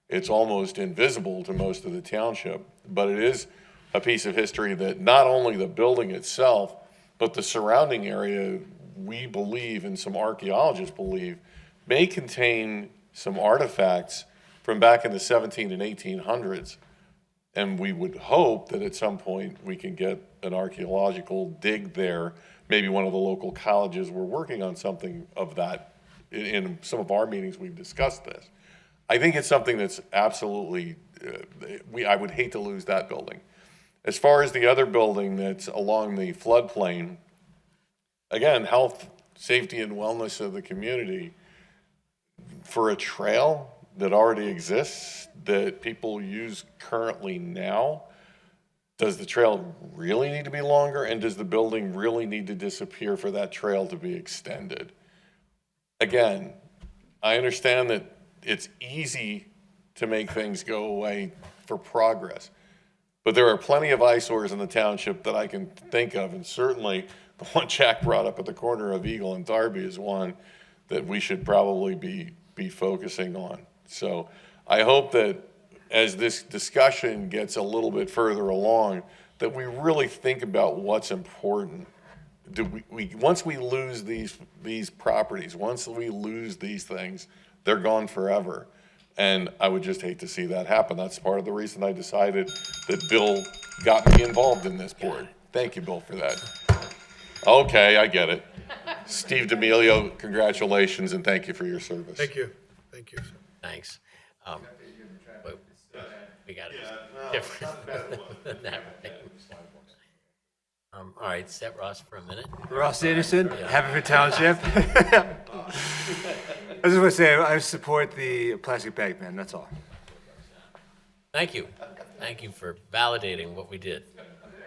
It's almost invisible to most of the township, but it is a piece of history that not only the building itself, but the surrounding area, we believe, and some archaeologists believe, may contain some artifacts from back in the 17 and 1800s. And we would hope that at some point we can get an archaeological dig there. Maybe one of the local colleges were working on something of that. In some of our meetings, we've discussed this. I think it's something that's absolutely, I would hate to lose that building. As far as the other building that's along the floodplain, again, health, safety, and wellness of the community, for a trail that already exists, that people use currently now, does the trail really need to be longer, and does the building really need to disappear for that trail to be extended? Again, I understand that it's easy to make things go away for progress, but there are plenty of eyesores in the township that I can think of, and certainly the one Jack brought up at the corner of Eagle and Darby is one that we should probably be focusing on. So I hope that as this discussion gets a little bit further along, that we really think about what's important. Once we lose these properties, once we lose these things, they're gone forever. And I would just hate to see that happen. That's part of the reason I decided that Bill got me involved in this board. Thank you, Bill, for that. Okay, I get it. Steve D'Amelio, congratulations and thank you for your service. Thank you. Thank you. Thanks. We got it different than that, right? All right, set Ross for a minute. Ross Anderson, Haverford Township. I just want to say I support the plastic bag ban, that's all. Thank you. Thank you for validating what we did,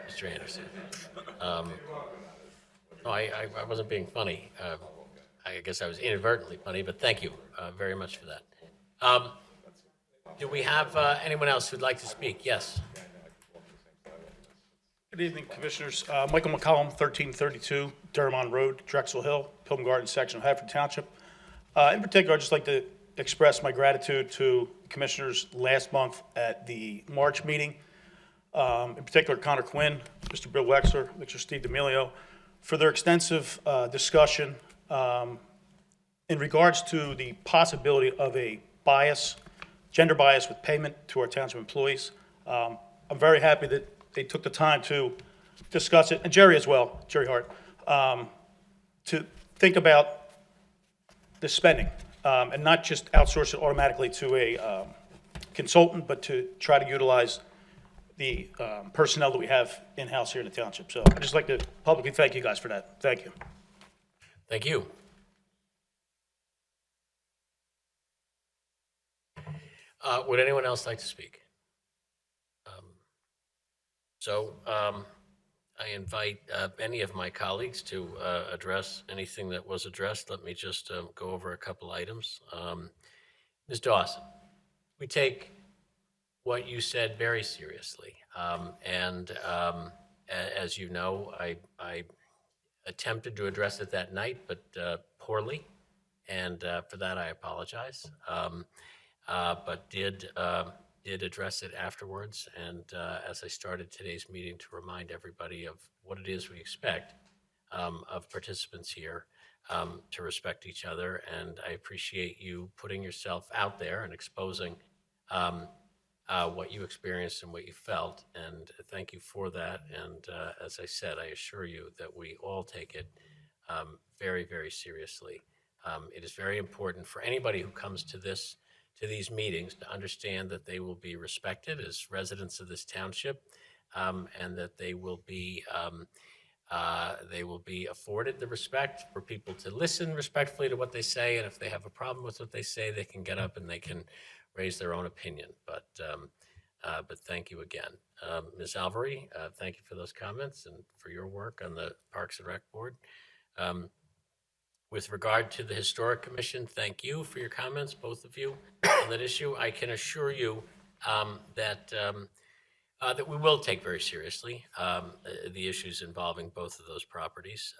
Mr. Anderson. No, I wasn't being funny. I guess I was inadvertently funny, but thank you very much for that. Do we have anyone else who'd like to speak? Yes. Good evening, Commissioners. Michael McCollum, 1332 Durham Road, Drexel Hill, Pilgrim Garden section of Haverford Township. In particular, I'd just like to express my gratitude to Commissioners last month at the March meeting. In particular, Connor Quinn, Mr. Bill Wexler, Mr. Steve D'Amelio, for their extensive discussion in regards to the possibility of a bias, gender bias with payment to our township employees. I'm very happy that they took the time to discuss it, and Jerry as well, Jerry Hart, to think about the spending and not just outsource it automatically to a consultant, but to try to utilize the personnel that we have in-house here in the township. So I'd just like to publicly thank you guys for that. Thank you. Thank you. Would anyone else like to speak? I invite any of my colleagues to address anything that was addressed. Let me just go over a couple items. Ms. Dawson, we take what you said very seriously. As you know, I attempted to address it that night, but poorly. And for that, I apologize. But did address it afterwards, and as I started today's meeting, to remind everybody of what it is we expect of participants here, to respect each other, and I appreciate you putting yourself out there and exposing what you experienced and what you felt, and thank you for that. And as I said, I assure you that we all take it very, very seriously. It is very important for anybody who comes to these meetings to understand that they will be respected as residents of this township, and that they will be afforded the respect for people to listen respectfully to what they say, and if they have a problem with what they say, they can get up and they can raise their own opinion. But thank you again. Ms. Alvary, thank you for those comments and for your work on the Parks and Rec Board. With regard to the Historic Commission, thank you for your comments, both of you, on that issue. I can assure you that we will take very seriously the issues involving both of those properties.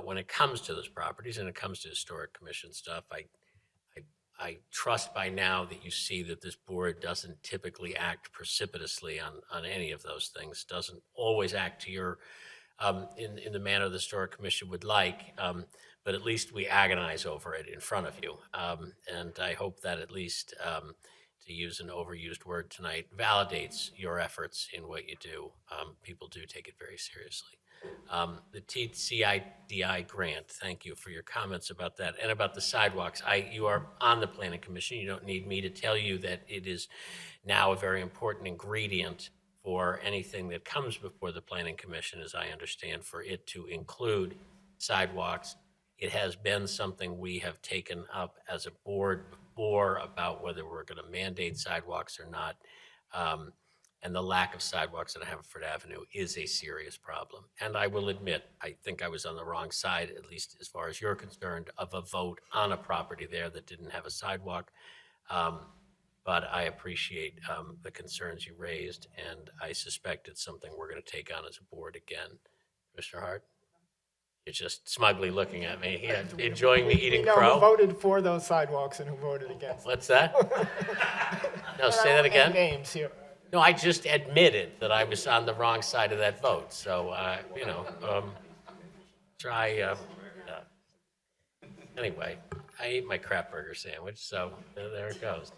When it comes to those properties and it comes to Historic Commission stuff, I trust by now that you see that this board doesn't typically act precipitously on any of those things, doesn't always act to your in the manner the Historic Commission would like, but at least we agonize over it in front of you. And I hope that at least, to use an overused word tonight, validates your efforts in what you do. People do take it very seriously. The TCIDI grant, thank you for your comments about that and about the sidewalks. You are on the Planning Commission. You don't need me to tell you that it is now a very important ingredient for anything that comes before the Planning Commission, as I understand, for it to include sidewalks. It has been something we have taken up as a board before about whether we're going to mandate sidewalks or not. And the lack of sidewalks on Haverford Avenue is a serious problem. And I will admit, I think I was on the wrong side, at least as far as you're concerned, of a vote on a property there that didn't have a sidewalk. But I appreciate the concerns you raised, and I suspect it's something we're going to take on as a board again. Mr. Hart? You're just smugly looking at me, enjoying me eating crow. Who voted for those sidewalks and who voted against? What's that? No, say that again. Names here. No, I just admitted that I was on the wrong side of that vote. So, anyway, I ate my crap burger sandwich, so there it goes.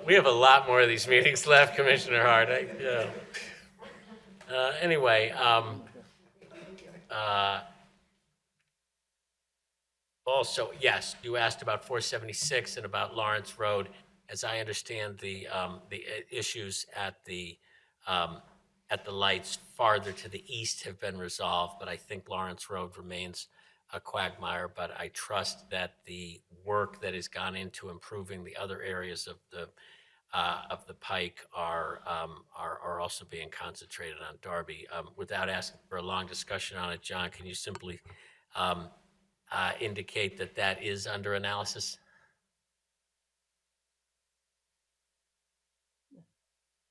we have a lot more of these meetings left, Commissioner Hart. Anyway, also, yes, you asked about 476 and about Lawrence Road. As I understand, the issues at the lights farther to the east have been resolved, but I think Lawrence Road remains a quagmire. But I trust that the work that has gone into improving the other areas of the pike are also being concentrated on Darby. Without asking for a long discussion on it, John, can you simply indicate that that is under analysis?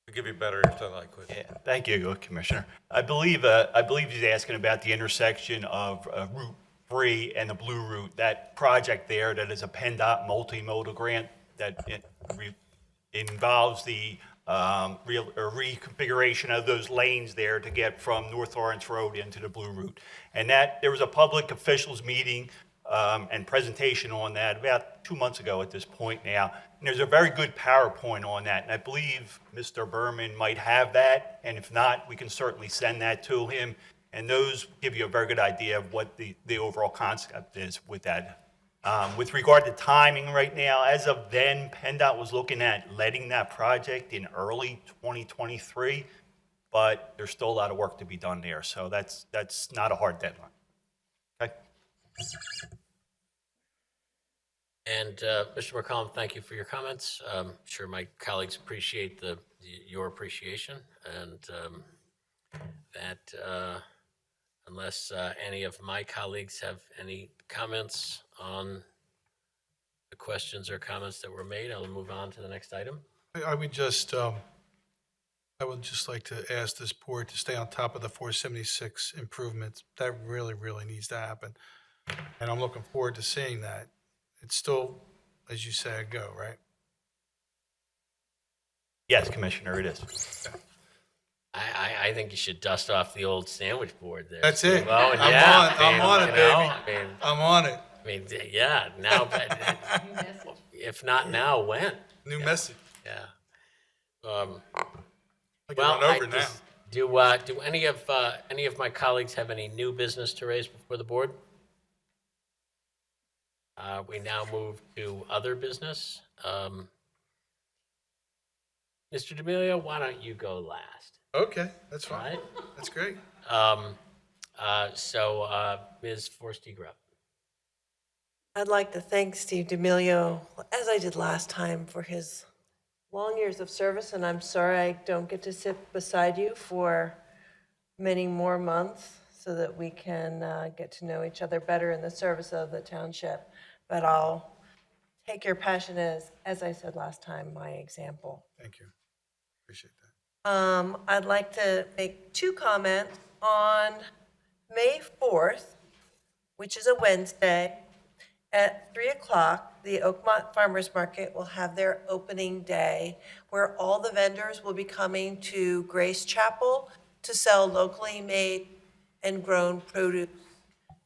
To give you better insight, I could. Yeah, thank you, Commissioner. I believe he's asking about the intersection of Route 3 and the Blue Route, that project there that is a PennDOT multimodal grant that involves the reconfiguration of those lanes there to get from North Lawrence Road into the Blue Route. And that there was a public officials meeting and presentation on that about 2 months ago at this point now. And there's a very good PowerPoint on that. And I believe Mr. Berman might have that. And if not, we can certainly send that to him. And those give you a very good idea of what the overall concept is with that. With regard to timing right now, as of then, PennDOT was looking at letting that project in early 2023, but there's still a lot of work to be done there. So that's not a hard deadline. Okay. And Mr. McCollum, thank you for your comments. I'm sure my colleagues appreciate your appreciation, and that unless any of my colleagues have any comments on the questions or comments that were made, I'll move on to the next item. I would just like to ask this board to stay on top of the 476 improvements. That really, really needs to happen. And I'm looking forward to seeing that. It's still, as you say, a go, right? Yes, Commissioner, it is. I think you should dust off the old sandwich board there. That's it. Well, I'm on it, baby. I'm on it. I mean, yeah, now, if not now, when? New message. Yeah. I can run over now. Do any of my colleagues have any new business to raise before the board? We now move to other business. Mr. D'Amelio, why don't you go last? Okay, that's fine. Right? That's great. Ms. Forste-Grubb. I'd like to thank Steve D'Amelio, as I did last time, for his long years of service, and I'm sorry I don't get to sit beside you for many more months so that we can get to know each other better in the service of the township. But I'll take your passion as I said last time, my example. Thank you. Appreciate that. I'd like to make 2 comments. On May 4th, which is a Wednesday, at 3 o'clock, the Oakmont Farmers Market will have their opening day, where all the vendors will be coming to Grace Chapel to sell locally made and grown produce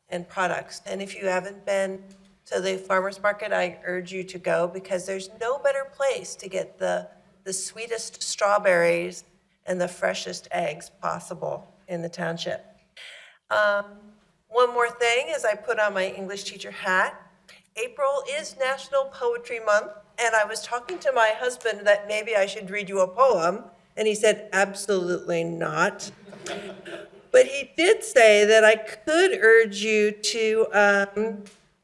and products. And if you haven't been to the farmers market, I urge you to go, because there's no better place to get the sweetest strawberries and the freshest eggs possible in the township. One more thing, as I put on my English teacher hat, April is National Poetry Month, and I was talking to my husband that maybe I should read you a poem, and he said, absolutely not. But he did say that I could urge you to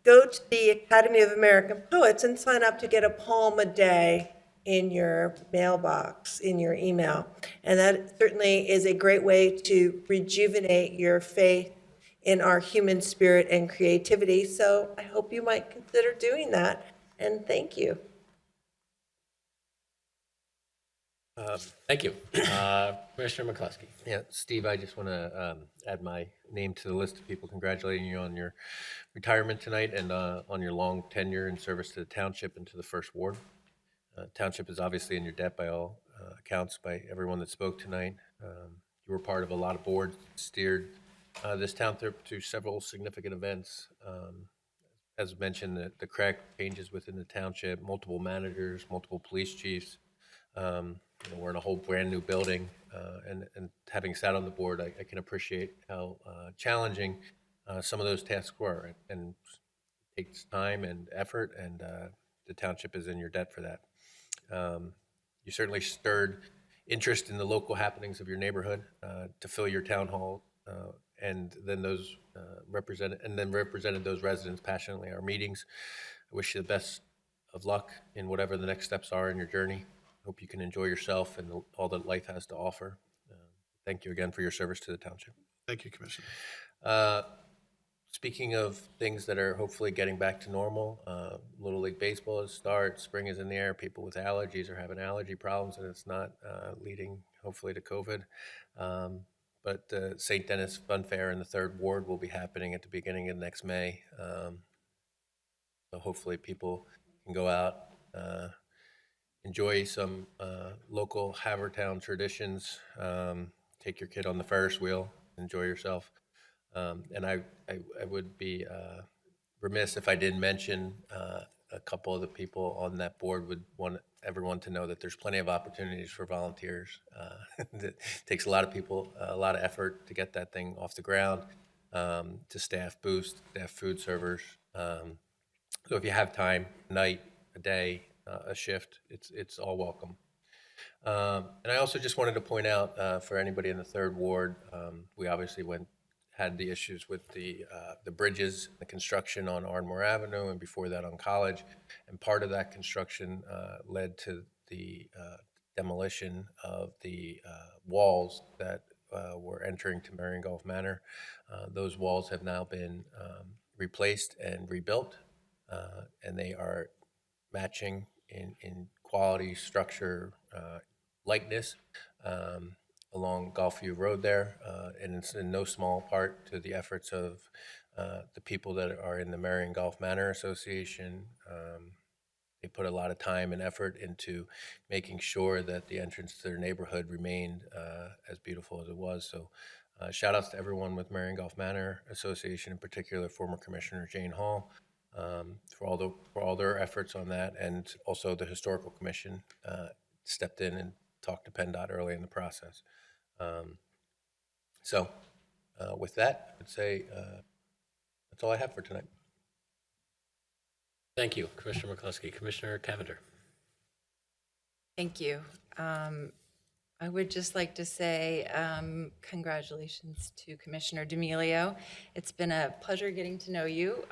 go to the Academy of American Poets and sign up to get a poem a day in your mailbox, in your email. And that certainly is a great way to rejuvenate your faith in our human spirit and creativity. So I hope you might consider doing that. And thank you. Thank you. Commissioner McCluskey. Yeah, Steve, I just want to add my name to the list of people congratulating you on your retirement tonight and on your long tenure in service to the township and to the First Ward. Township is obviously in your debt by all accounts, by everyone that spoke tonight. You were part of a lot of boards, steered this town through several significant events. As mentioned, the crack changes within the township, multiple managers, multiple police chiefs, We're in a whole brand-new building, and having sat on the board, I can appreciate how challenging some of those tasks were, and it takes time and effort, and the township is in your debt for that. You certainly stirred interest in the local happenings of your neighborhood to fill your town hall, and then represented those residents passionately at our meetings. I wish you the best of luck in whatever the next steps are in your journey. Hope you can enjoy yourself and all that life has to offer. Thank you again for your service to the township. Thank you, Commissioner. Speaking of things that are hopefully getting back to normal, Little League Baseball has started, spring is in the air, people with allergies are having allergy problems, and it's not leading, hopefully, to COVID. But the St. Denis Fun Fair in the 3rd Ward will be happening at the beginning of next May. So hopefully people can go out, enjoy some local Havertown traditions, take your kid on the Ferris wheel, enjoy yourself. And I would be remiss if I didn't mention a couple of the people on that board. Would want everyone to know that there's plenty of opportunities for volunteers. It takes a lot of people, a lot of effort to get that thing off the ground, to staff booths, staff food servers. So if you have time, a night, a day, a shift, it's all welcome. And I also just wanted to point out for anybody in the 3rd Ward, we obviously had the issues with the bridges, the construction on Ardmore Avenue, and before that on College. And part of that construction led to the demolition of the walls that were entering to Marion Gulf Manor. Those walls have now been replaced and rebuilt, and they are matching in quality, structure, likeness, along Gulfview Road there, and it's in no small part to the efforts of the people that are in the Marion Gulf Manor Association. They put a lot of time and effort into making sure that the entrance to their neighborhood remained as beautiful as it was. So shout outs to everyone with Marion Gulf Manor Association, in particular former Commissioner Jane Hall, for all their efforts on that, and also the Historical Commission stepped in and talked to PennDOT early in the process. So with that, I'd say that's all I have for tonight. Thank you, Commissioner McCluskey. Commissioner Cavender. Thank you. I would just like to say congratulations to Commissioner D'Amelio. It's been a pleasure getting to know you.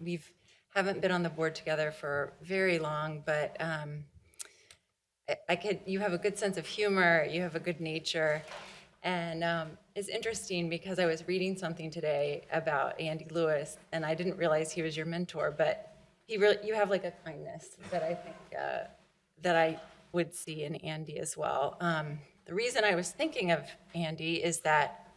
We haven't been on the board together for very long, but you have a good sense of humor, you have a good nature, and it's interesting because I was reading something today about Andy Lewis, and I didn't realize he was your mentor, but you have like a kindness that I think that I would see in Andy as well. The reason I was thinking of Andy is that,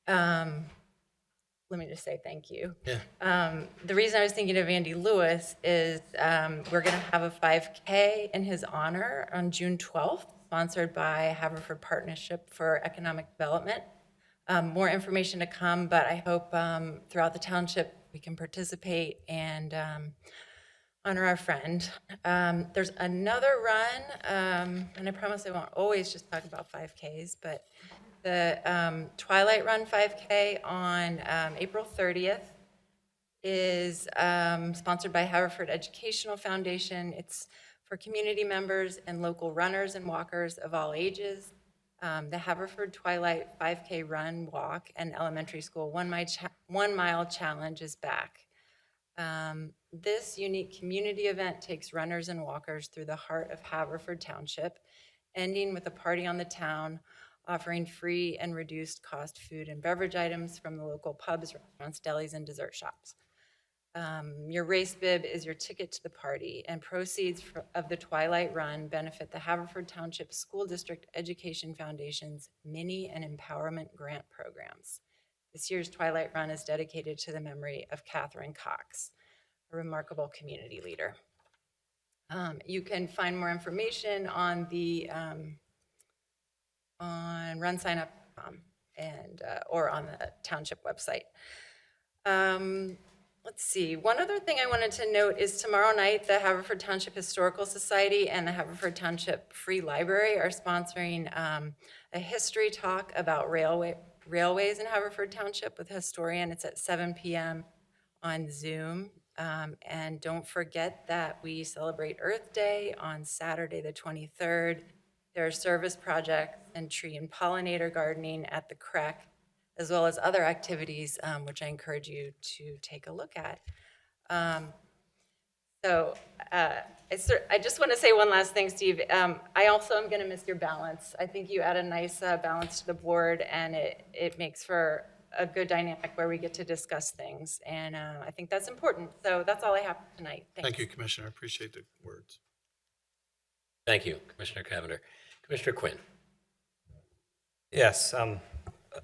let me just say thank you. Yeah. The reason I was thinking of Andy Lewis is we're going to have a 5K in his honor on June 12th, sponsored by Haverford Partnership for Economic Development. More information to come, but I hope throughout the township we can participate and honor our friend. There's another run, and I promise I won't always just talk about 5Ks, but the Twilight Run 5K on April 30th is sponsored by Haverford Educational Foundation. It's for community members and local runners and walkers of all ages. The Haverford Twilight 5K Run, Walk, and Elementary School 1 Mile Challenge is back. This unique community event takes runners and walkers through the heart of Haverford Township, ending with a party on the town, offering free and reduced cost food and beverage items from the local pubs, restaurants, delis, and dessert shops. Your race bib is your ticket to the party, and proceeds of the Twilight Run benefit the Haverford Township School District Education Foundation's Mini and Empowerment Grant programs. This year's Twilight Run is dedicated to the memory of Catherine Cox, a remarkable community leader. You can find more information on the on runsignup.com and or on the township website. Let's see, one other thing I wanted to note is tomorrow night, the Haverford Township Historical Society and the Haverford Township Free Library are sponsoring a history talk about railways in Haverford Township with a historian. It's at 7 p.m. on Zoom. And don't forget that we celebrate Earth Day on Saturday, the 23rd. There are service projects and tree and pollinator gardening at the Crack, as well as other activities, which I encourage you to take a look at. I just want to say one last thing, Steve. I also am going to miss your balance. I think you add a nice balance to the board, and it makes for a good dynamic where we get to discuss things. And I think that's important. So that's all I have tonight. Thanks. Thank you, Commissioner. I appreciate the words. Thank you, Commissioner Cavender. Commissioner Quinn. Yes,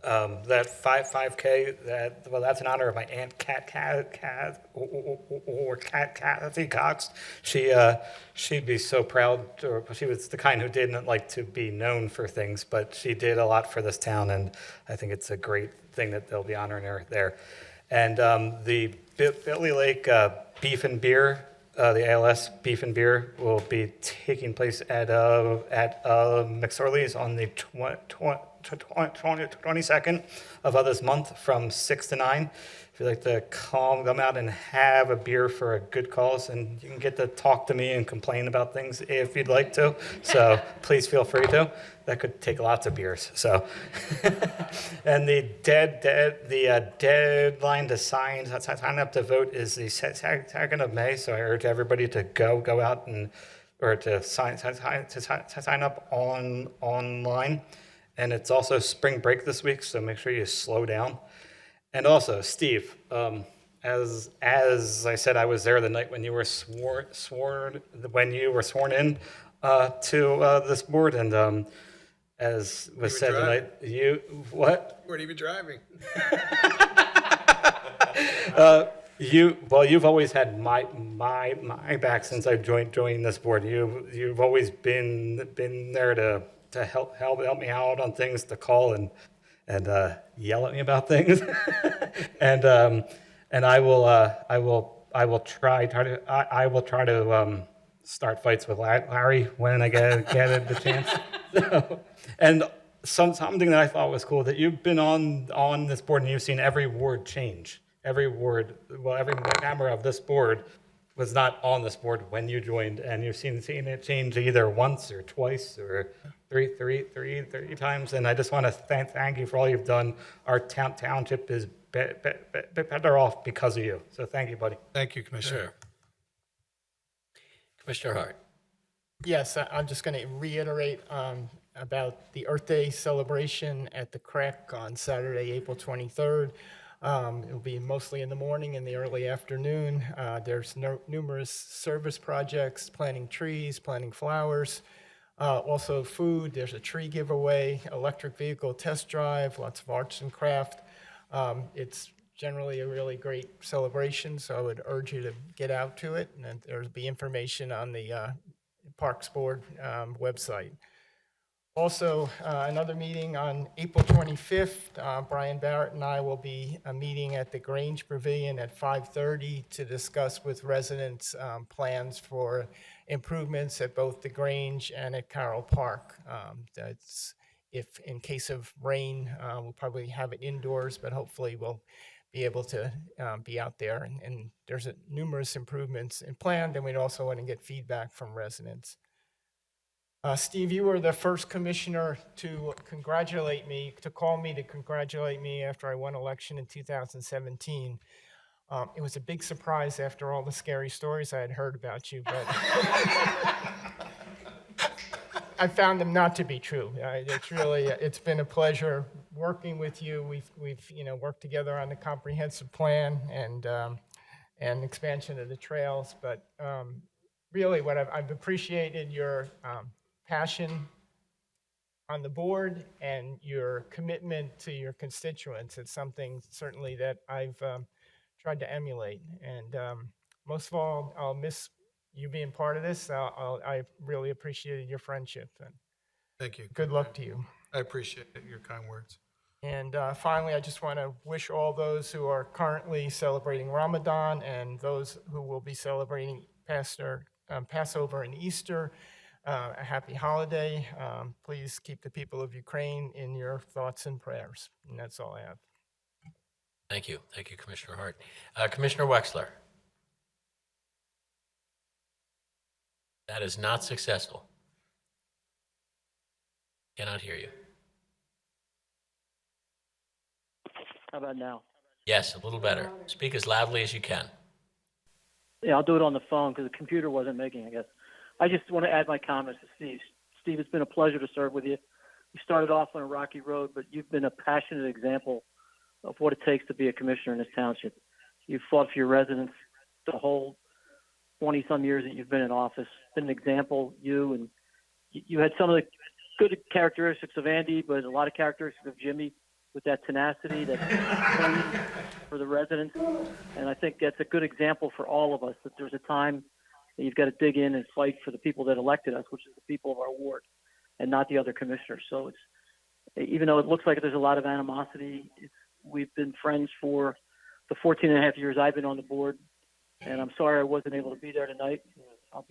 that 5K, that's in honor of my aunt Kathy Cox. She'd be so proud. Or she was the kind who didn't like to be known for things, but she did a lot for this town, and I think it's a great thing that they'll be honoring her there. And the Billy Lake Beef and Beer, the ALS Beef and Beer, will be taking place at McSorley's on the 22nd of this month from 6 to 9. If you'd like to come out and have a beer for a good cause, and you can get to talk to me and complain about things if you'd like to. So please feel free to. That could take lots of beers. So, and the deadline to sign up to vote is the 2nd of May. So I urge everybody to go out or to sign up online. And it's also spring break this week, so make sure you slow down. And also, Steve, as I said, I was there the night when you were sworn in to this board, and as was said tonight, you weren't even driving. You've always had my back since I joined this board. You've always been there to help me out on things, to call and yell at me about things, and I will try to start fights with Larry when I get the chance. And something that I thought was cool, that you've been on this board and you've seen every ward change. Every member of this board was not on this board when you joined, and you've seen it change either once or twice or three times. And I just want to thank you for all you've done. Our township is better off because of you. So thank you, buddy. Thank you, Commissioner. Sure. Commissioner Hart. Yes, I'm just going to reiterate about the Earth Day celebration at the Crack on Saturday, April 23rd. It'll be mostly in the morning and the early afternoon. There's numerous service projects, planting trees, planting flowers, also food. There's a tree giveaway, electric vehicle test drive, lots of arts and craft. It's generally a really great celebration, so I would urge you to get out to it. And there'll be information on the Parks Board website. Also, another meeting on April 25th, Brian Barrett and I will be meeting at the Grange Pavilion at 5:30 to discuss with residents plans for improvements at both the Grange and at Carroll Park. That's if in case of rain, we'll probably have it indoors, but hopefully we'll be able to be out there. And there's numerous improvements planned, and we'd also want to get feedback from residents. Steve, you were the first commissioner to call me to congratulate me after I won election in 2017. It was a big surprise after all the scary stories I had heard about you, but I found them not to be true. It's been a pleasure working with you. We've worked together on the comprehensive plan and expansion of the trails, but really what I've appreciated your passion on the board and your commitment to your constituents. It's something certainly that I've tried to emulate. And most of all, I'll miss you being part of this. I really appreciated your friendship. And Thank you. good luck to you. I appreciate your kind words. And finally, I just want to wish all those who are currently celebrating Ramadan and those who will be celebrating Passover and Easter a happy holiday. Please keep the people of Ukraine in your thoughts and prayers. And that's all I have. Thank you. Thank you, Commissioner Hart. Commissioner Wexler. That is not successful. Cannot hear you. How about now? Yes, a little better. Speak as loudly as you can. Yeah, I'll do it on the phone because the computer wasn't making, I guess. I just want to add my comments to Steve. Steve, it's been a pleasure to serve with you. You started off on a rocky road, but you've been a passionate example of what it takes to be a commissioner in this township. You've fought for your residents the whole 20-some years that you've been in office. Been an example, you, and you had some of the good characteristics of Andy, but a lot of characteristics of Jimmy with that tenacity, that pain for the residents. And I think that's a good example for all of us, that there's a time that you've got to dig in and fight for the people that elected us, which is the people of our ward, and not the other commissioners. So it's, even though it looks like there's a lot of animosity, we've been friends for the 14 and a half years I've been on the board, and I'm sorry I wasn't able to be there tonight. I'm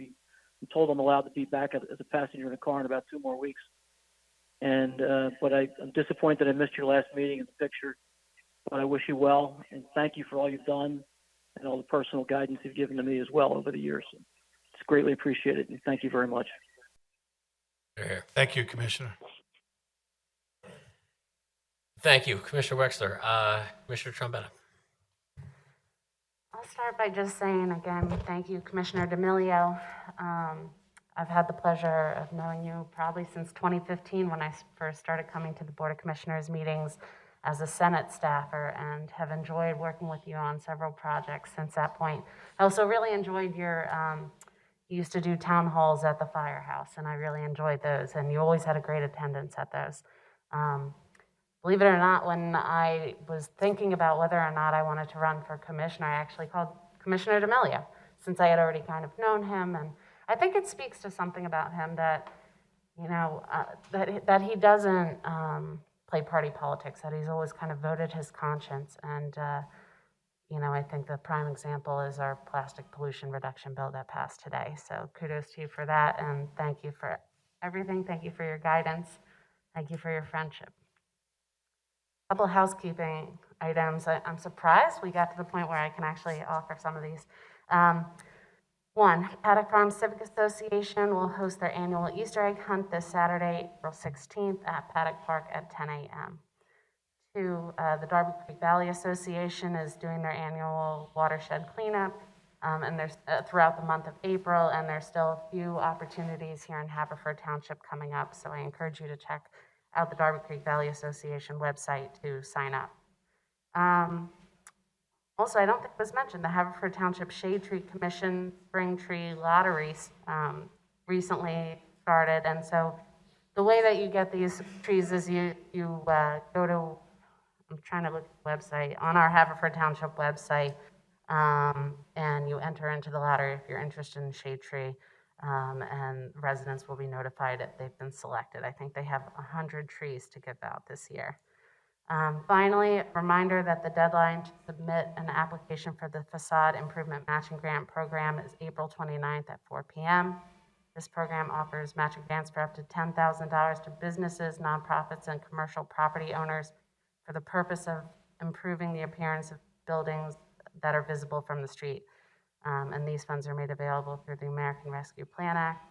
told I'm allowed to be back as a passenger in a car in about 2 more weeks. And but I'm disappointed I missed your last meeting in the picture. But I wish you well, and thank you for all you've done and all the personal guidance you've given to me as well over the years. It's greatly appreciated, and thank you very much. Thank you, Commissioner. Thank you, Commissioner Wexler. Commissioner Trombetta. I'll start by just saying again, thank you, Commissioner D'Amelio. I've had the pleasure of knowing you probably since 2015 when I first started coming to the Board of Commissioners meetings as a Senate staffer, and have enjoyed working with you on several projects since that point. I also really enjoyed your, you used to do town halls at the firehouse, and I really enjoyed those, and you always had a great attendance at those. Believe it or not, when I was thinking about whether or not I wanted to run for commissioner, I actually called Commissioner D'Amelio, since I had already kind of known him, and I think it speaks to something about him that, you know, that he doesn't play party politics, that he's always kind of voted his conscience. And, you know, I think the prime example is our plastic pollution reduction bill that passed today. So kudos to you for that, and thank you for everything. Thank you for your guidance. Thank you for your friendship. A couple housekeeping items. I'm surprised we got to the point where I can actually offer some of these. One, Paddock Farm Civic Association will host their annual Easter egg hunt this Saturday, April 16th at Paddock Park at 10 a.m. Two, the Darby Creek Valley Association is doing their annual watershed cleanup, and there's throughout the month of April, and there's still a few opportunities here in Haverford Township coming up, so I encourage you to check out the Darby Creek Valley Association website to sign up. Also, I don't think it was mentioned, the Haverford Township Shade Tree Commission Spring Tree Lottery recently started. And so the way that you get these trees is you go to, I'm trying to look at the website, on our Haverford Township website, and you enter into the lottery if you're interested in shade tree, and residents will be notified if they've been selected. I think they have 100 trees to give out this year. Finally, a reminder that the deadline to submit an application for the Facade Improvement Matching Grant Program is April 29th at 4 p.m. This program offers matching grants for up to $10,000 to businesses, nonprofits, and commercial property owners for the purpose of improving the appearance of buildings that are visible from the street. And these funds are made available through the American Rescue Plan Act.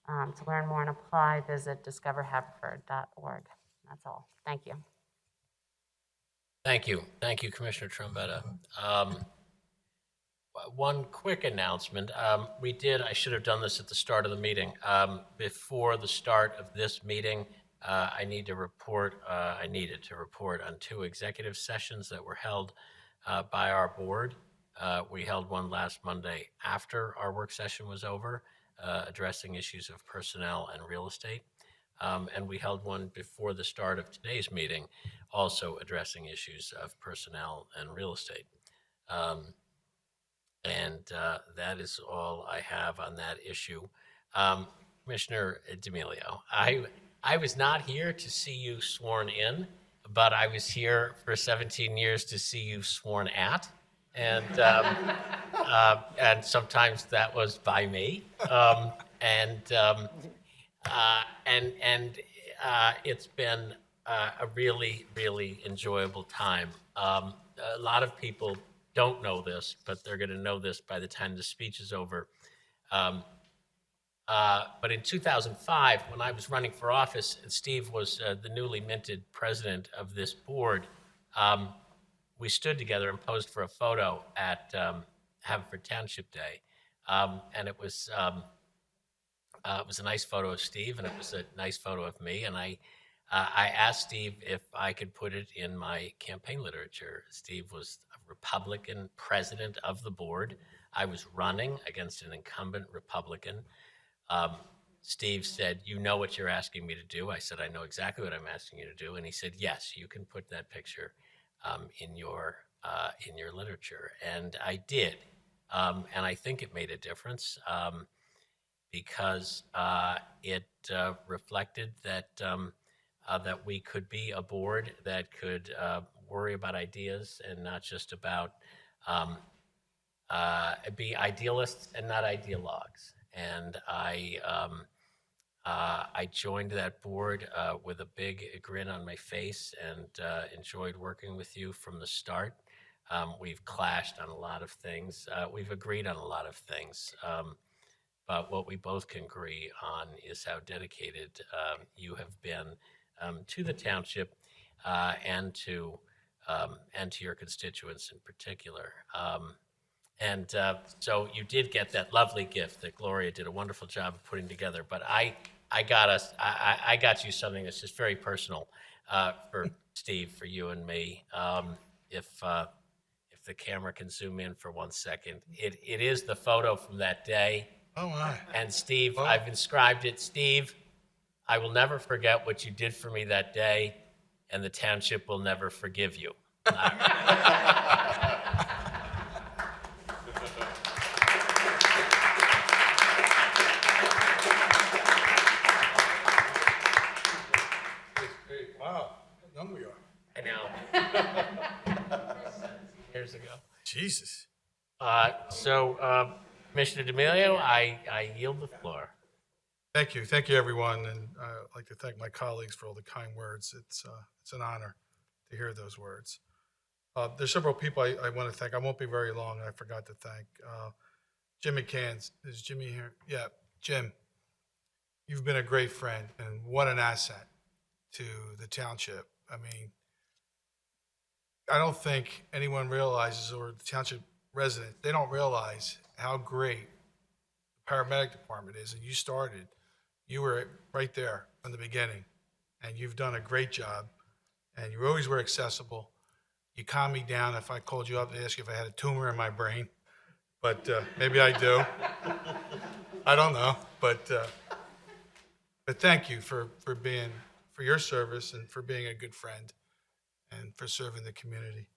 To learn more and apply, visit discoverhaverford.org. That's all. Thank you. Thank you. Thank you, Commissioner Trombetta. One quick announcement. I should have done this at the start of the meeting. Before the start of this meeting, I needed to report on 2 executive sessions that were held by our board. We held one last Monday after our work session was over, addressing issues of personnel and real estate. And we held one before the start of today's meeting, also addressing issues of personnel and real estate. That is all I have on that issue. Commissioner D'Amelio, I was not here to see you sworn in, but I was here for 17 years to see you sworn at, and sometimes that was by me, it's been a really, really enjoyable time. A lot of people don't know this, but they're going to know this by the time the speech is over. But in 2005, when I was running for office, and Steve was the newly minted president of this board, we stood together and posed for a photo at Haverford Township Day. And it was a nice photo of Steve, and it was a nice photo of me. And I asked Steve if I could put it in my campaign literature. Steve was a Republican president of the board. I was running against an incumbent Republican. Steve said, "You know what you're asking me to do?" I said, "I know exactly what I'm asking you to do." And he said, "Yes, you can put that picture in your literature." And I did. And I think it made a difference because it reflected that that we could be a board that could worry about ideas and not just about be idealists and not ideologues. And I joined that board with a big grin on my face and enjoyed working with you from the start. We've clashed on a lot of things. We've agreed on a lot of things. But what we both can agree on is how dedicated you have been to the township and to your constituents in particular. So you did get that lovely gift that Gloria did a wonderful job of putting together. But I got you something that's just very personal for Steve, for you and me. If the camera can zoom in for 1 second, it is the photo from that day. Oh, my. And Steve, I've inscribed it. Steve, I will never forget what you did for me that day, and the township will never forgive you. Wow, how young we are. I know. Years ago. Jesus. Commissioner D'Amelio, I yield the floor. Thank you. Thank you, everyone. And I'd like to thank my colleagues for all the kind words. It's an honor to hear those words. There's several people I want to thank. I won't be very long. I forgot to thank Jim McCann. Is Jimmy here? Yeah, Jim, you've been a great friend, and what an asset to the township. I mean, I don't think anyone realizes, or the township residents, they don't realize how great the paramedic department is. And you were right there from the beginning, and you've done a great job, and you always were accessible. You calmed me down if I called you up to ask you if I had a tumor in my brain, but maybe I do. I don't know, but thank you for your service and for being a good friend and for serving the community.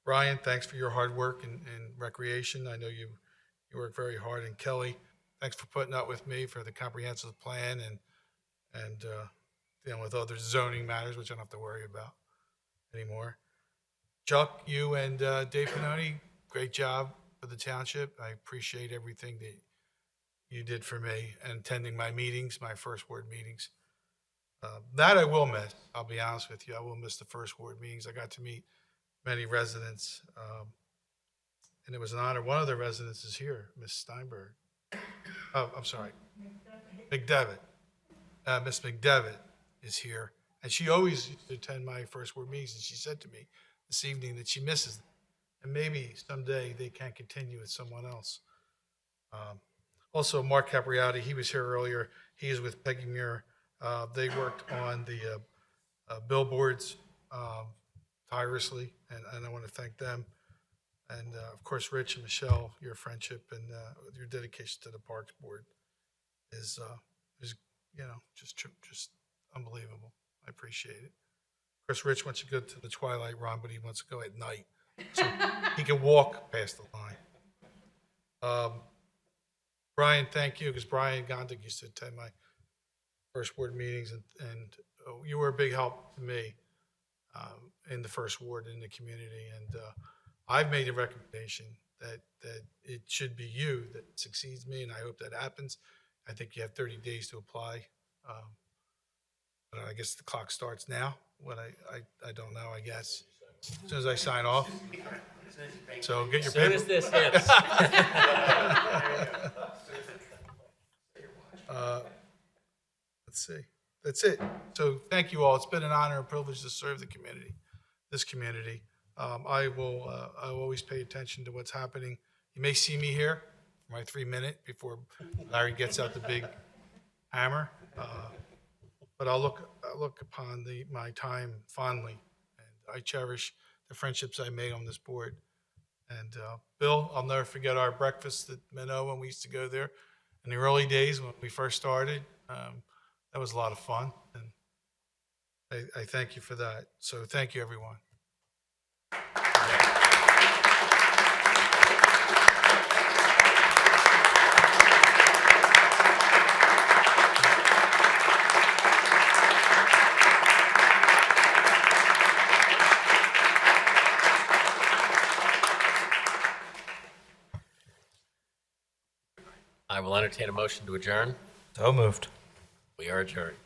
Brian, thanks for your hard work in recreation. I know you work very hard. And Kelly, thanks for putting up with me for the comprehensive plan and dealing with other zoning matters, which I don't have to worry about anymore. Chuck, you and Dave Pinoni, great job for the township. I appreciate everything that you did for me and attending my meetings, my first ward meetings. That I will miss. I'll be honest with you. I will miss the first ward meetings. I got to meet many residents, and it was an honor. One of the residents is here, Miss Steinberg. Oh, I'm sorry. McDevitt. Miss McDevitt is here, and she always used to attend my first ward meetings, and she said to me this evening that she misses them, and maybe someday they can continue with someone else. Also, Mark Capriati, he was here earlier. He is with Peggy Muir. They worked on the billboards tirelessly, and I want to thank them. And of course, Rich and Michelle, your friendship and your dedication to the Parks Board is just unbelievable. I appreciate it. Of course, Rich wants to go to the Twilight Run, but he wants to go at night, so he can walk past the line. Brian, thank you, because Brian Gondik used to attend my first ward meetings, and you were a big help to me in the first ward in the community. And I've made a recommendation that it should be you that succeeds me, and I hope that happens. I think you have 30 days to apply. But I guess the clock starts now. What I don't know, I guess. As soon as I sign off. So get your paper. As soon as this hits. Let's see. That's it. So thank you all. It's been an honor and privilege to serve the community, this community. I will always pay attention to what's happening. You may see me here for my 3-minute before Larry gets out the big hammer. But I'll look upon my time fondly, and I cherish the friendships I made on this board. And Bill, I'll never forget our breakfast at Minot when we used to go there in the early days when we first started. That was a lot of fun, and I thank you for that. So thank you, everyone. I will entertain a motion to adjourn. So moved. We are adjourned.